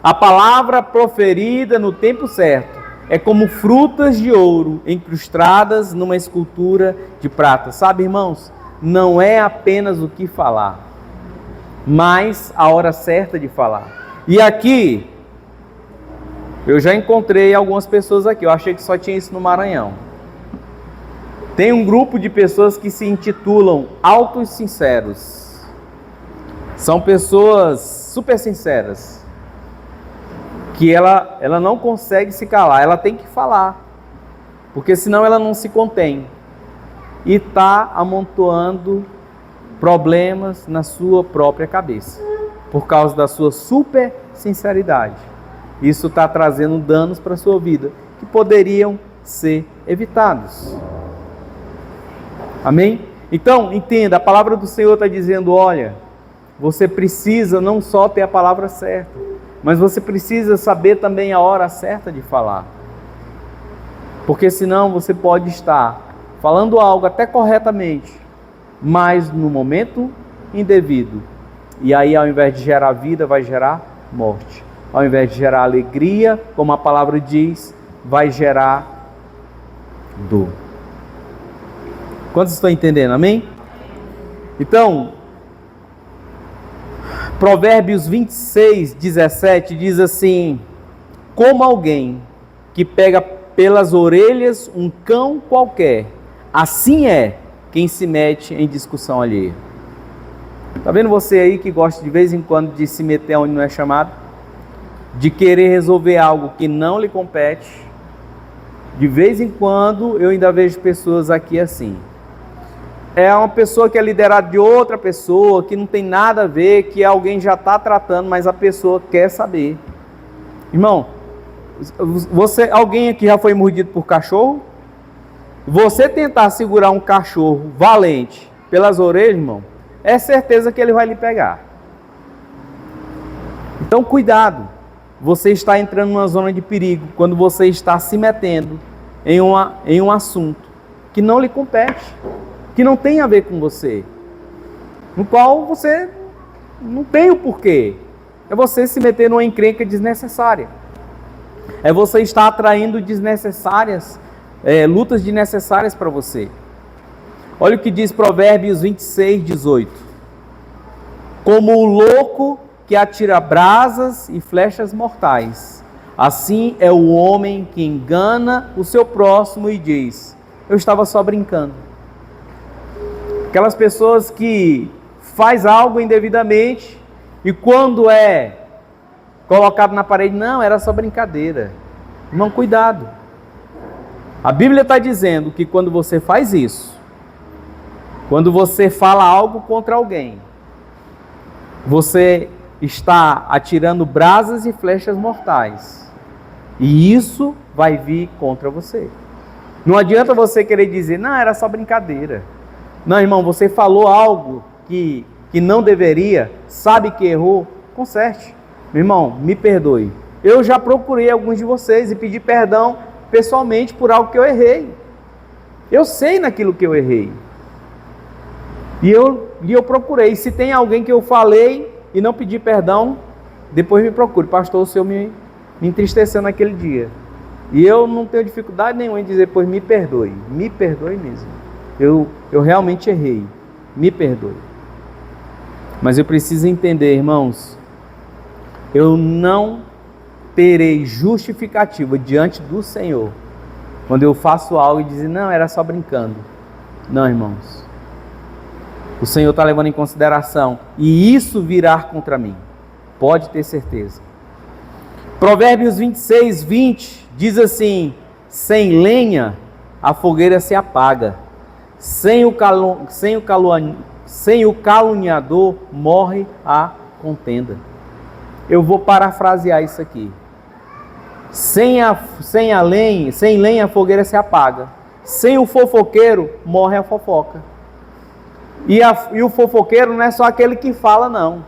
a palavra proferida no tempo certo é como frutas de ouro incrustadas numa escultura de prata. Sabe, irmãos, não é apenas o que falar, mas a hora certa de falar. E aqui, eu já encontrei algumas pessoas aqui, eu achei que só tinha isso no Maranhão. Tem um grupo de pessoas que se intitulam Altos Sinceros. São pessoas super sinceras, que ela não consegue se calar, ela tem que falar, porque senão ela não se contém. E está amontoando problemas na sua própria cabeça, por causa da sua super sinceridade. Isso está trazendo danos para a sua vida, que poderiam ser evitados. Amém? Então, entenda, a palavra do Senhor está dizendo, olha, você precisa não só ter a palavra certa, mas você precisa saber também a hora certa de falar. Porque senão você pode estar falando algo até corretamente, mas no momento indevido. E aí, ao invés de gerar vida, vai gerar morte. Ao invés de gerar alegria, como a palavra diz, vai gerar dor. Quantos estão entendendo? Amém? Então, Provérbios 26, 17 diz assim: como alguém que pega pelas orelhas um cão qualquer, assim é quem se mete em discussão alheia. Está vendo você aí que gosta de vez em quando de se meter onde não é chamado? De querer resolver algo que não lhe compete? De vez em quando eu ainda vejo pessoas aqui assim. É uma pessoa que é liderada de outra pessoa, que não tem nada a ver, que alguém já está tratando, mas a pessoa quer saber. Irmão, alguém aqui já foi mordido por cachorro? Você tentar segurar um cachorro valente pelas orelhas, irmão, é certeza que ele vai lhe pegar. Então cuidado, você está entrando numa zona de perigo quando você está se metendo em um assunto que não lhe compete, que não tem a ver com você, no qual você não tem o porquê. É você se meter numa encrenca desnecessária. É você estar atraindo desnecessárias, lutas desnecessárias para você. Olha o que diz Provérbios 26, 18. Como o louco que atira brasas e flechas mortais, assim é o homem que engana o seu próximo e diz, eu estava só brincando. Aquelas pessoas que faz algo indevidamente e quando é colocado na parede, não, era só brincadeira. Irmão, cuidado. A Bíblia está dizendo que quando você faz isso, quando você fala algo contra alguém, você está atirando brasas e flechas mortais. E isso vai vir contra você. Não adianta você querer dizer, não, era só brincadeira. Não, irmão, você falou algo que não deveria, sabe que errou, conserte. Meu irmão, me perdoe. Eu já procurei alguns de vocês e pedi perdão pessoalmente por algo que eu errei. Eu sei naquilo que eu errei. E eu procurei. Se tem alguém que eu falei e não pedi perdão, depois me procure. Pastor, o Senhor me entristeceu naquele dia. E eu não tenho dificuldade nenhuma em dizer, pois me perdoe mesmo. Eu realmente errei, me perdoe. Mas eu preciso entender, irmãos, eu não terei justificativa diante do Senhor quando eu faço algo e dizer, não, era só brincando. Não, irmãos. O Senhor está levando em consideração e isso virá contra mim. Pode ter certeza. Provérbios 26, 20 diz assim, sem lenha a fogueira se apaga, sem o caluniador morre a contenda. Eu vou parafrasear isso aqui. Sem lenha a fogueira se apaga. Sem o fofoqueiro morre a fofoca. E o fofoqueiro não é só aquele que fala, não.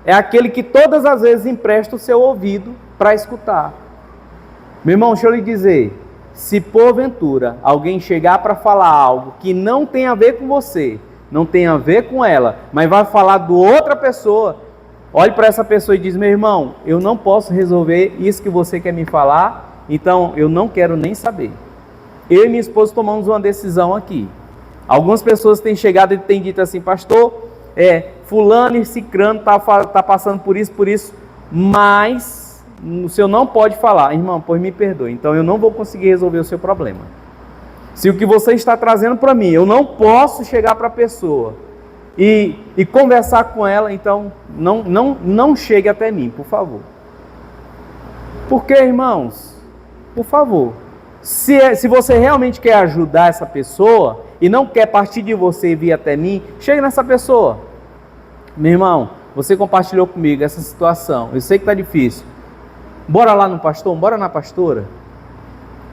É aquele que todas as vezes empresta o seu ouvido para escutar. Meu irmão, deixa eu lhe dizer, se porventura alguém chegar para falar algo que não tem a ver com você, não tem a ver com ela, mas vai falar de outra pessoa, olhe para essa pessoa e diz, meu irmão, eu não posso resolver isso que você quer me falar, então eu não quero nem saber. Eu e minha esposa tomamos uma decisão aqui. Algumas pessoas têm chegado e têm dito assim, pastor, fulano e cicrano tá passando por isso, mas o senhor não pode falar. Irmão, pois me perdoe, então eu não vou conseguir resolver o seu problema. Se o que você está trazendo para mim, eu não posso chegar para a pessoa e conversar com ela, então não chegue até mim, por favor. Por quê, irmãos? Por favor. Se você realmente quer ajudar essa pessoa e não quer partir de você e vir até mim, chegue nessa pessoa. Meu irmão, você compartilhou comigo essa situação, eu sei que está difícil. Bora lá no pastor, bora na pastora.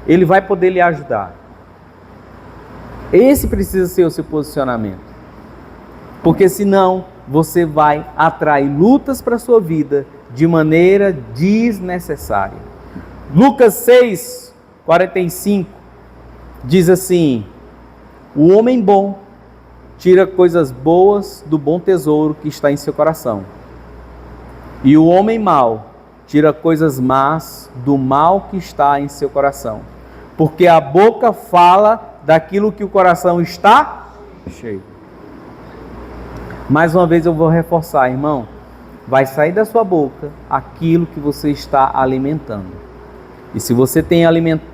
Ele vai poder lhe ajudar. Esse precisa ser o seu posicionamento. Porque senão você vai atrair lutas para a sua vida de maneira desnecessária. Lucas 6:45 diz assim: o homem bom tira coisas boas do bom tesouro que está em seu coração, e o homem mau tira coisas más do mal que está em seu coração, porque a boca fala daquilo que o coração está cheio. Mais uma vez eu vou reforçar, irmão, vai sair da sua boca aquilo que você está alimentando. E se você tem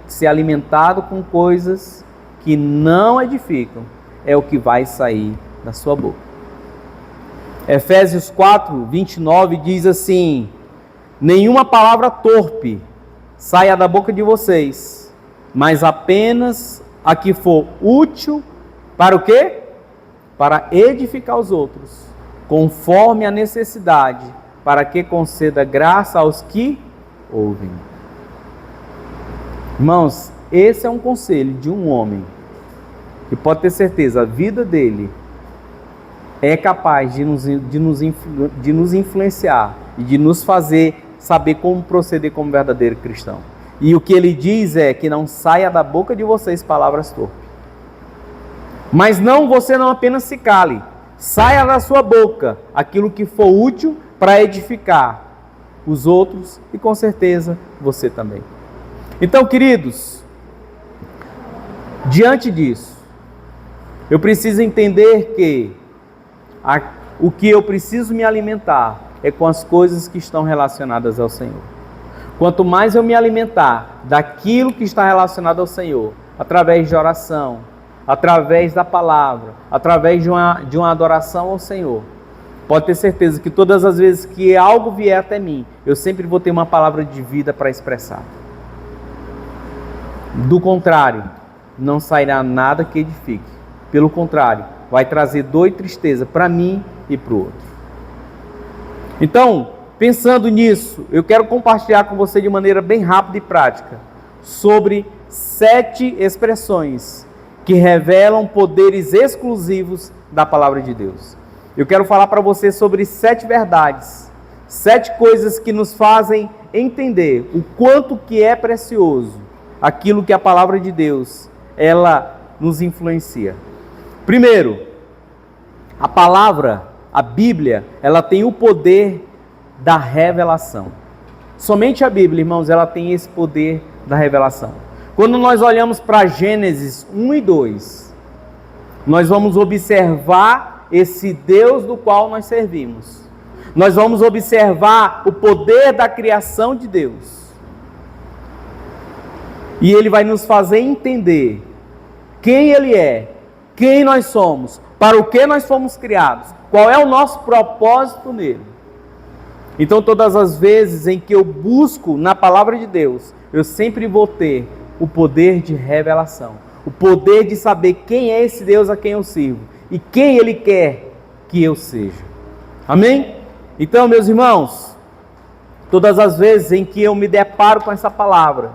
se alimentado com coisas que não edificam, é o que vai sair da sua boca. Efésios 4:29 diz assim: nenhuma palavra torpe saia da boca de vocês, mas apenas a que for útil para o quê? Para edificar os outros, conforme a necessidade, para que conceda graça aos que ouvem. Irmãos, esse é um conselho de um homem que pode ter certeza, a vida dele é capaz de nos influenciar e de nos fazer saber como proceder como verdadeiro cristão. E o que ele diz é que não saia da boca de vocês palavras torpes. Mas você não apenas se cale, saia da sua boca aquilo que for útil para edificar os outros e com certeza você também. Então, queridos, diante disso, eu preciso entender que o que eu preciso me alimentar é com as coisas que estão relacionadas ao Senhor. Quanto mais eu me alimentar daquilo que está relacionado ao Senhor, através de oração, através da palavra, através de uma adoração ao Senhor, pode ter certeza que todas as vezes que algo vier até mim, eu sempre vou ter uma palavra de vida para expressar. Do contrário, não sairá nada que edifique. Pelo contrário, vai trazer dor e tristeza para mim e para o outro. Então, pensando nisso, eu quero compartilhar com você de maneira bem rápida e prática sobre 7 expressões que revelam poderes exclusivos da palavra de Deus. Eu quero falar para você sobre 7 verdades, 7 coisas que nos fazem entender o quanto que é precioso aquilo que a palavra de Deus, ela nos influencia. Primeiro, a palavra, a Bíblia, ela tem o poder da revelação. Somente a Bíblia, irmãos, ela tem esse poder da revelação. Quando nós olhamos para Gênesis 1 e 2, nós vamos observar esse Deus do qual nós servimos. Nós vamos observar o poder da criação de Deus. E Ele vai nos fazer entender quem Ele é, quem nós somos, para o que nós fomos criados, qual é o nosso propósito nele. Então, todas as vezes em que eu busco na palavra de Deus, eu sempre vou ter o poder de revelação, o poder de saber quem é esse Deus a quem eu sirvo e quem Ele quer que eu seja. Amém? Então, meus irmãos, todas as vezes em que eu me deparo com essa palavra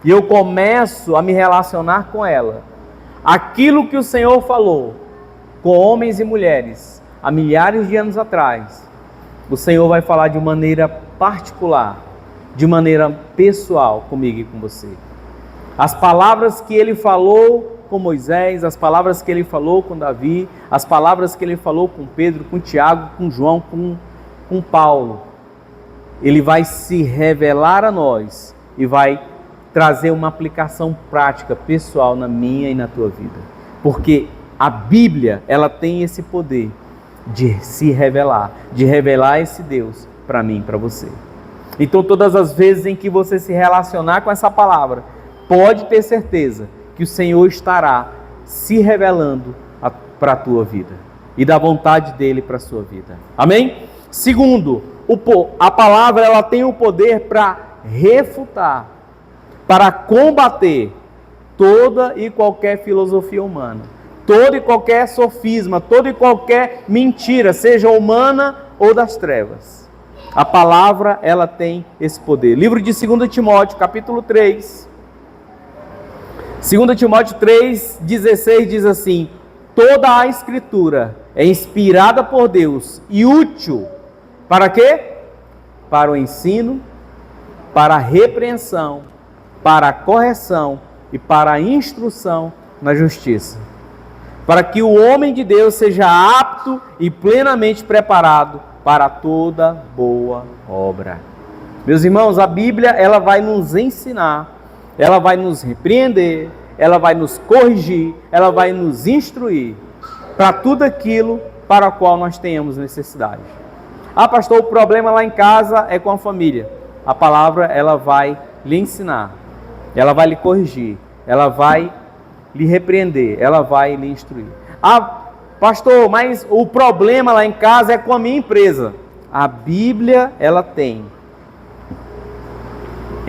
e eu começo a me relacionar com ela, aquilo que o Senhor falou com homens e mulheres há milhares de anos atrás, o Senhor vai falar de maneira particular, de maneira pessoal comigo e com você. As palavras que Ele falou com Moisés, as palavras que Ele falou com Davi, as palavras que Ele falou com Pedro, com Tiago, com João, com Paulo, Ele vai se revelar a nós e vai trazer uma aplicação prática, pessoal, na minha e na tua vida. Porque a Bíblia, ela tem esse poder de se revelar, de revelar esse Deus para mim e para você. Então, todas as vezes em que você se relacionar com essa palavra, pode ter certeza que o Senhor estará se revelando para a tua vida e da vontade dele para a sua vida. Amém? Segundo, a palavra ela tem o poder para refutar, para combater toda e qualquer filosofia humana, todo e qualquer sofisma, toda e qualquer mentira, seja humana ou das trevas. A palavra, ela tem esse poder. Livro de 2 Timóteo, capítulo 3. 2 Timóteo 3,16 diz assim: toda a Escritura é inspirada por Deus e útil para quê? Para o ensino, para a repreensão, para a correção e para a instrução na justiça, para que o homem de Deus seja apto e plenamente preparado para toda boa obra. Meus irmãos, a Bíblia ela vai nos ensinar, ela vai nos repreender, ela vai nos corrigir, ela vai nos instruir para tudo aquilo para o qual nós tenhamos necessidade. Ah, pastor, o problema lá em casa é com a família. A palavra ela vai lhe ensinar, ela vai lhe corrigir, ela vai lhe repreender, ela vai lhe instruir. Ah, pastor, mas o problema lá em casa é com a minha empresa. A Bíblia, ela tem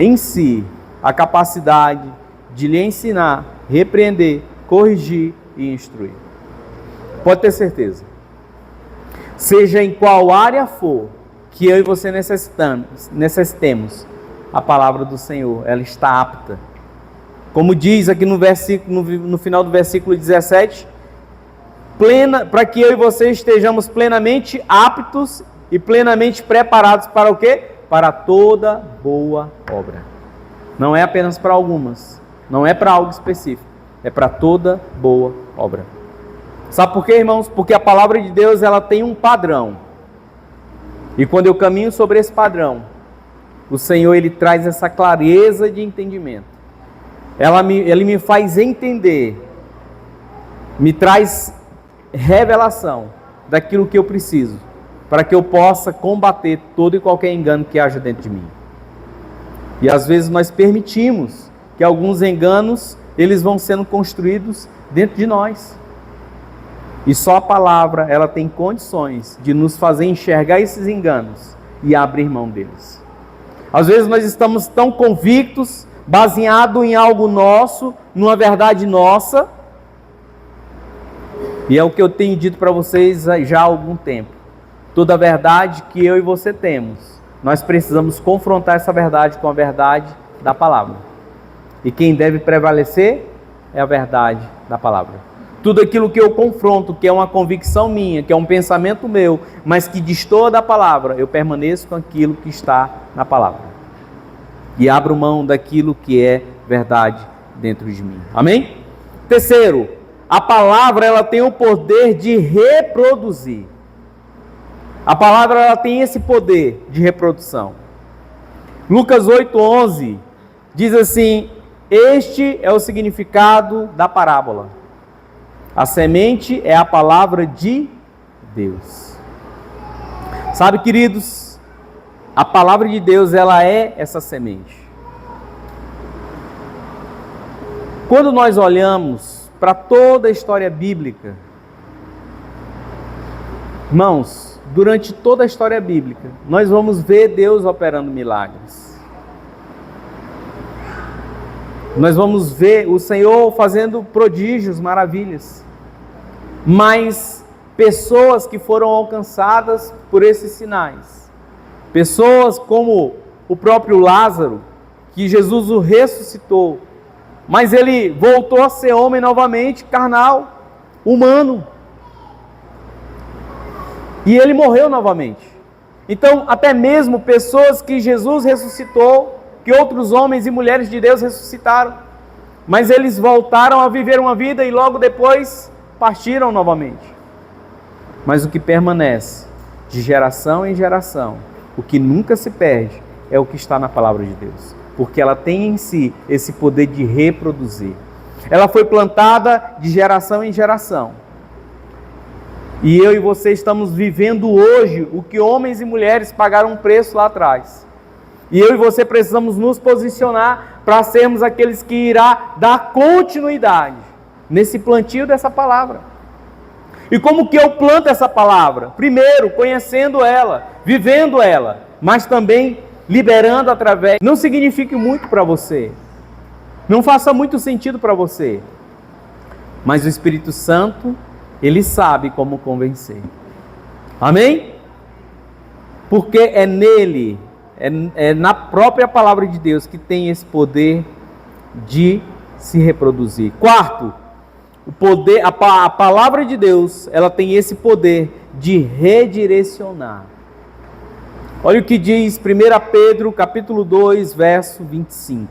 em si a capacidade de lhe ensinar, repreender, corrigir e instruir. Pode ter certeza. Seja em qual área for que eu e você necessitemos, a palavra do Senhor, ela está apta. Como diz aqui no final do versículo 17, para que eu e você estejamos plenamente aptos e plenamente preparados para o quê? Para toda boa obra. Não é apenas para algumas, não é para algo específico, é para toda boa obra. Sabe por quê, irmãos? Porque a palavra de Deus ela tem um padrão. E quando eu caminho sobre esse padrão, o Senhor ele traz essa clareza de entendimento. Ele me faz entender, me traz revelação daquilo que eu preciso, para que eu possa combater todo e qualquer engano que haja dentro de mim. E às vezes nós permitimos que alguns enganos, eles vão sendo construídos dentro de nós. E só a palavra, ela tem condições de nos fazer enxergar esses enganos e abrir mão deles. Às vezes nós estamos tão convictos, baseado em algo nosso, numa verdade nossa, e é o que eu tenho dito para vocês já há algum tempo. Toda a verdade que eu e você temos, nós precisamos confrontar essa verdade com a verdade da palavra. E quem deve prevalecer é a verdade da palavra. Tudo aquilo que eu confronto, que é uma convicção minha, que é um pensamento meu, mas que destoa da palavra, eu permaneço com aquilo que está na palavra. E abro mão daquilo que é verdade dentro de mim. Amém? Terceiro, a palavra ela tem o poder de reproduzir. A palavra ela tem esse poder de reprodução. Lucas 8:11 diz assim: este é o significado da parábola. A semente é a palavra de Deus. Sabe, queridos, a palavra de Deus, ela é essa semente. Quando nós olhamos para toda a história bíblica, irmãos, durante toda a história bíblica, nós vamos ver Deus operando milagres. Nós vamos ver o Senhor fazendo prodígios, maravilhas. Mas pessoas que foram alcançadas por esses sinais, pessoas como o próprio Lázaro, que Jesus o ressuscitou, mas ele voltou a ser homem novamente, carnal, humano. E ele morreu novamente. Então, até mesmo pessoas que Jesus ressuscitou, que outros homens e mulheres de Deus ressuscitaram, mas eles voltaram a viver uma vida e logo depois partiram novamente. Mas o que permanece de geração em geração, o que nunca se perde, é o que está na palavra de Deus, porque ela tem em si esse poder de reproduzir. Ela foi plantada de geração em geração. E eu e você estamos vivendo hoje o que homens e mulheres pagaram um preço lá atrás. E eu e você precisamos nos posicionar para sermos aqueles que irá dar continuidade nesse plantio dessa palavra. E como que eu planto essa palavra? Primeiro, conhecendo ela, vivendo ela, mas também liberando através. Não signifique muito para você, não faça muito sentido para você, mas o Espírito Santo, Ele sabe como convencer. Amém? Porque é nele, é na própria palavra de Deus que tem esse poder de se reproduzir. Quarto, o poder, a palavra de Deus, ela tem esse poder de redirecionar. Olha o que diz 1 Pedro, capítulo 2, verso 25.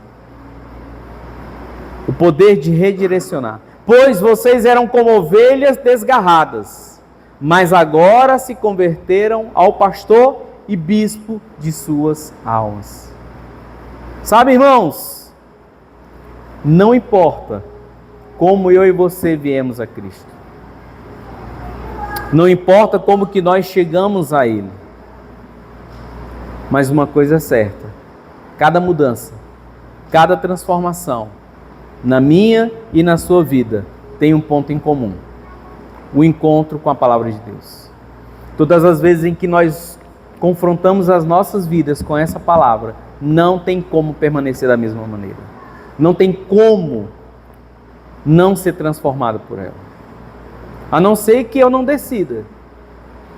O poder de redirecionar. Pois vocês eram como ovelhas desgarradas, mas agora se converteram ao pastor e bispo de suas almas. Sabe, irmãos, não importa como eu e você viemos a Cristo, não importa como que nós chegamos a Ele, mas uma coisa é certa: cada mudança, cada transformação, na minha e na sua vida, tem um ponto em comum: o encontro com a palavra de Deus. Todas as vezes em que nós confrontamos as nossas vidas com essa palavra, não tem como permanecer da mesma maneira. Não tem como não ser transformado por ela. A não ser que eu não decida.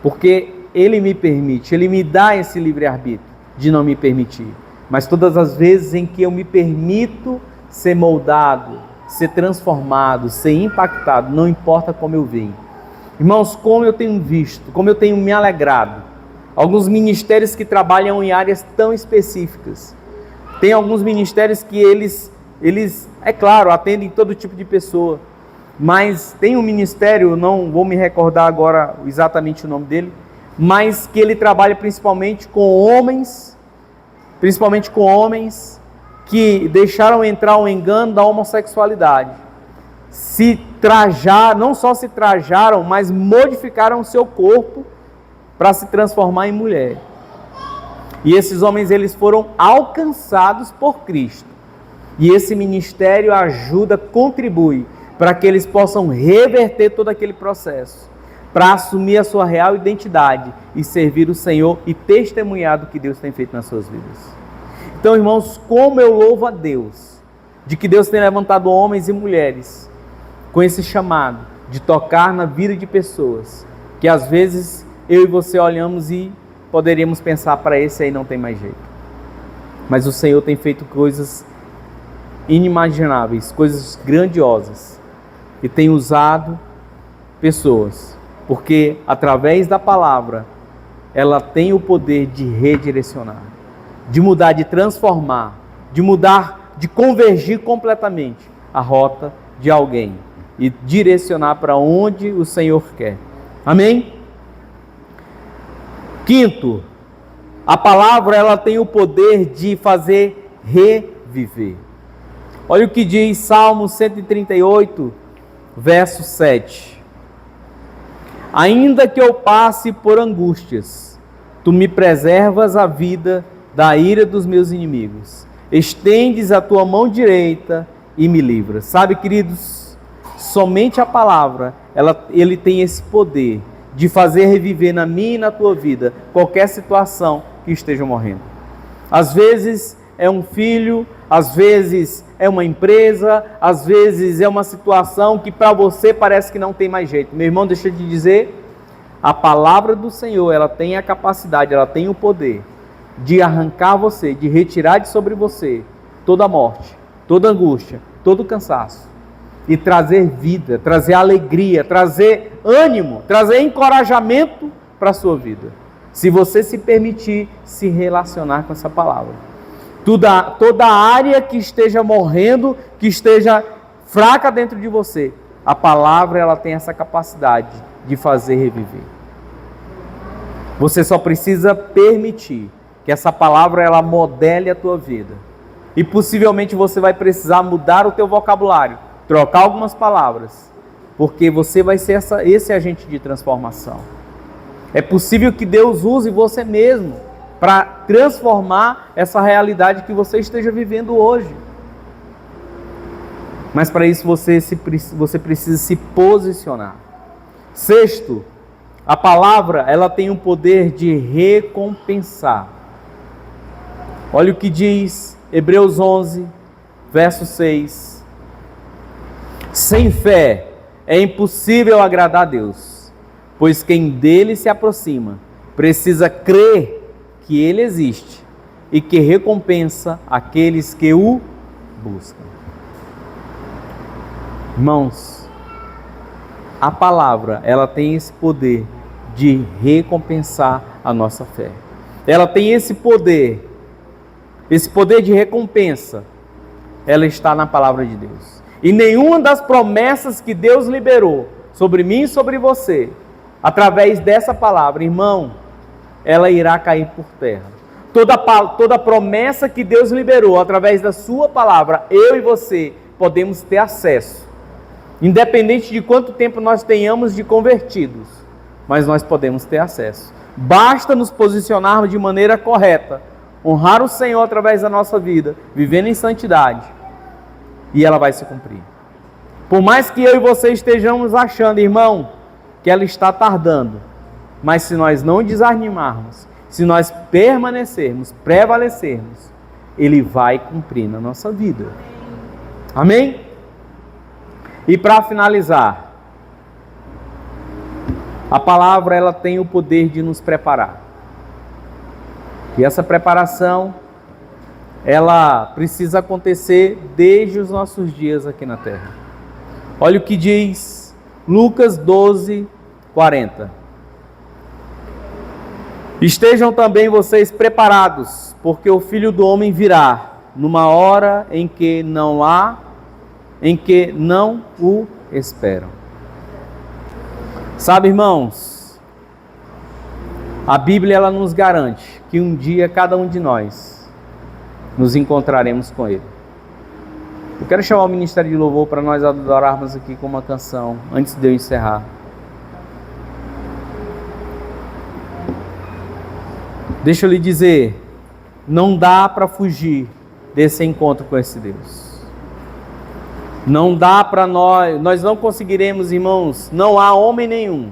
Porque Ele me permite, Ele me dá esse livre-arbítrio de não me permitir. Mas todas as vezes em que eu me permito ser moldado, ser transformado, ser impactado, não importa como eu venho. Irmãos, como eu tenho visto, como eu tenho me alegrado, alguns ministérios que trabalham em áreas tão específicas. Tem alguns ministérios que eles, é claro, atendem todo tipo de pessoa, mas tem um ministério, não vou me recordar agora exatamente o nome dele, mas que ele trabalha principalmente com homens que deixaram entrar o engano da homossexualidade. Não só se trajaram, mas modificaram o seu corpo para se transformar em mulher. E esses homens, eles foram alcançados por Cristo. E esse ministério ajuda, contribui para que eles possam reverter todo aquele processo, para assumir a sua real identidade e servir o Senhor e testemunhar do que Deus tem feito nas suas vidas. Então, irmãos, como eu louvo a Deus de que Deus tem levantado homens e mulheres com esse chamado de tocar na vida de pessoas que às vezes eu e você olhamos e poderíamos pensar: para esse aí não tem mais jeito. Mas o Senhor tem feito coisas inimagináveis, coisas grandiosas, e tem usado pessoas, porque através da palavra ela tem o poder de redirecionar, de mudar, de transformar, de mudar, de convergir completamente a rota de alguém e direcionar para onde o Senhor quer. Amém? Quinto, a palavra ela tem o poder de fazer reviver. Olha o que diz Salmo 138, verso 7. Ainda que eu passe por angústias, tu me preservas a vida da ira dos meus inimigos. Estendes a tua mão direita e me livras. Sabe, queridos, somente a palavra, ele tem esse poder de fazer reviver na minha e na tua vida qualquer situação que esteja morrendo. Às vezes é um filho, às vezes é uma empresa, às vezes é uma situação que para você parece que não tem mais jeito. Meu irmão, deixa eu te dizer, a palavra do Senhor, ela tem a capacidade, ela tem o poder de arrancar você, de retirar de sobre você toda a morte, toda a angústia, todo o cansaço, e trazer vida, trazer alegria, trazer ânimo, trazer encorajamento para a sua vida, se você se permitir se relacionar com essa palavra. Toda área que esteja morrendo, que esteja fraca dentro de você, a palavra ela tem essa capacidade de fazer reviver. Você só precisa permitir que essa palavra ela modele a tua vida. E possivelmente você vai precisar mudar o teu vocabulário, trocar algumas palavras, porque você vai ser esse agente de transformação. É possível que Deus use você mesmo para transformar essa realidade que você esteja vivendo hoje. Mas para isso você precisa se posicionar. Sexto, a palavra ela tem o poder de recompensar. Olha o que diz Hebreus 11, verso 6. Sem fé é impossível agradar a Deus, pois quem dele se aproxima precisa crer que ele existe e que recompensa aqueles que o buscam. Irmãos, a palavra, ela tem esse poder de recompensar a nossa fé. Ela tem esse poder de recompensa, ela está na palavra de Deus. E nenhuma das promessas que Deus liberou sobre mim e sobre você, através dessa palavra, irmão, ela irá cair por terra. Toda promessa que Deus liberou através da sua palavra, eu e você podemos ter acesso. Independente de quanto tempo nós tenhamos de convertidos, mas nós podemos ter acesso. Basta nos posicionarmos de maneira correta, honrar o Senhor através da nossa vida, vivendo em santidade, e ela vai se cumprir. Por mais que eu e você estejamos achando, irmão, que ela está tardando, mas se nós não desanimarmos, se nós permanecermos, prevalecermos, ele vai cumprir na nossa vida. Amém? E para finalizar, a palavra ela tem o poder de nos preparar. E essa preparação, ela precisa acontecer desde os nossos dias aqui na terra. Olha o que diz Lucas 12, 40. Estejam também vocês preparados, porque o Filho do Homem virá numa hora em que não o esperam. Sabe, irmãos, a Bíblia ela nos garante que um dia cada um de nós nos encontraremos com Ele. Eu quero chamar o Ministério de Louvor para nós adorarmos aqui com uma canção, antes de eu encerrar. Deixa eu lhe dizer, não dá para fugir desse encontro com esse Deus. Não dá para nós não conseguiremos, irmãos, não há homem nenhum.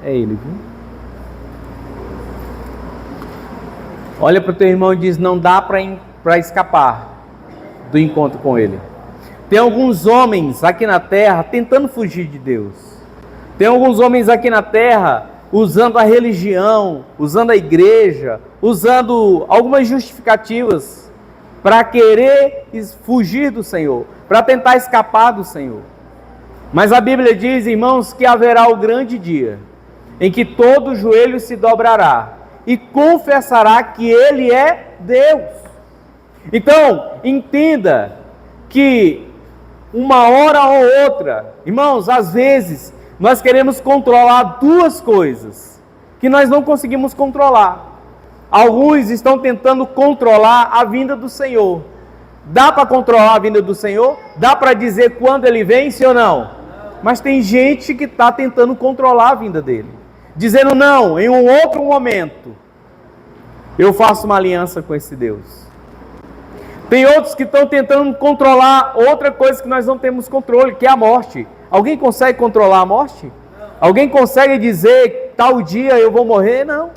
É Ele, viu? Olha para o teu irmão e diz, não dá para escapar do encontro com Ele. Tem alguns homens aqui na terra tentando fugir de Deus. Tem alguns homens aqui na terra usando a religião, usando a igreja, usando algumas justificativas para querer fugir do Senhor, para tentar escapar do Senhor. Mas a Bíblia diz, irmãos, que haverá o grande dia em que todo joelho se dobrará e confessará que Ele é Deus. Então, entenda que uma hora ou outra, irmãos, às vezes nós queremos controlar duas coisas que nós não conseguimos controlar. Alguns estão tentando controlar a vinda do Senhor. Dá para controlar a vinda do Senhor? Dá para dizer quando Ele vem, sim ou não? Mas tem gente que está tentando controlar a vinda dele, dizendo não, em um outro momento eu faço uma aliança com esse Deus. Tem outros que estão tentando controlar outra coisa que nós não temos controle, que é a morte. Alguém consegue controlar a morte? Não. Alguém consegue dizer tal dia eu vou morrer? Não.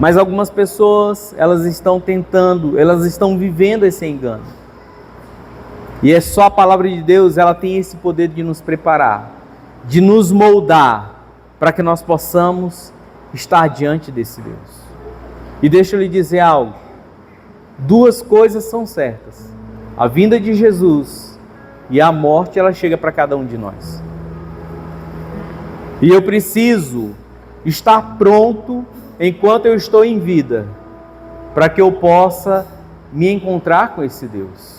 Mas algumas pessoas, elas estão tentando, elas estão vivendo esse engano. E é só a palavra de Deus, ela tem esse poder de nos preparar, de nos moldar, para que nós possamos estar diante desse Deus. E deixa eu lhe dizer algo, duas coisas são certas, a vinda de Jesus e a morte, ela chega para cada um de nós. E eu preciso estar pronto enquanto eu estou em vida, para que eu possa me encontrar com esse Deus.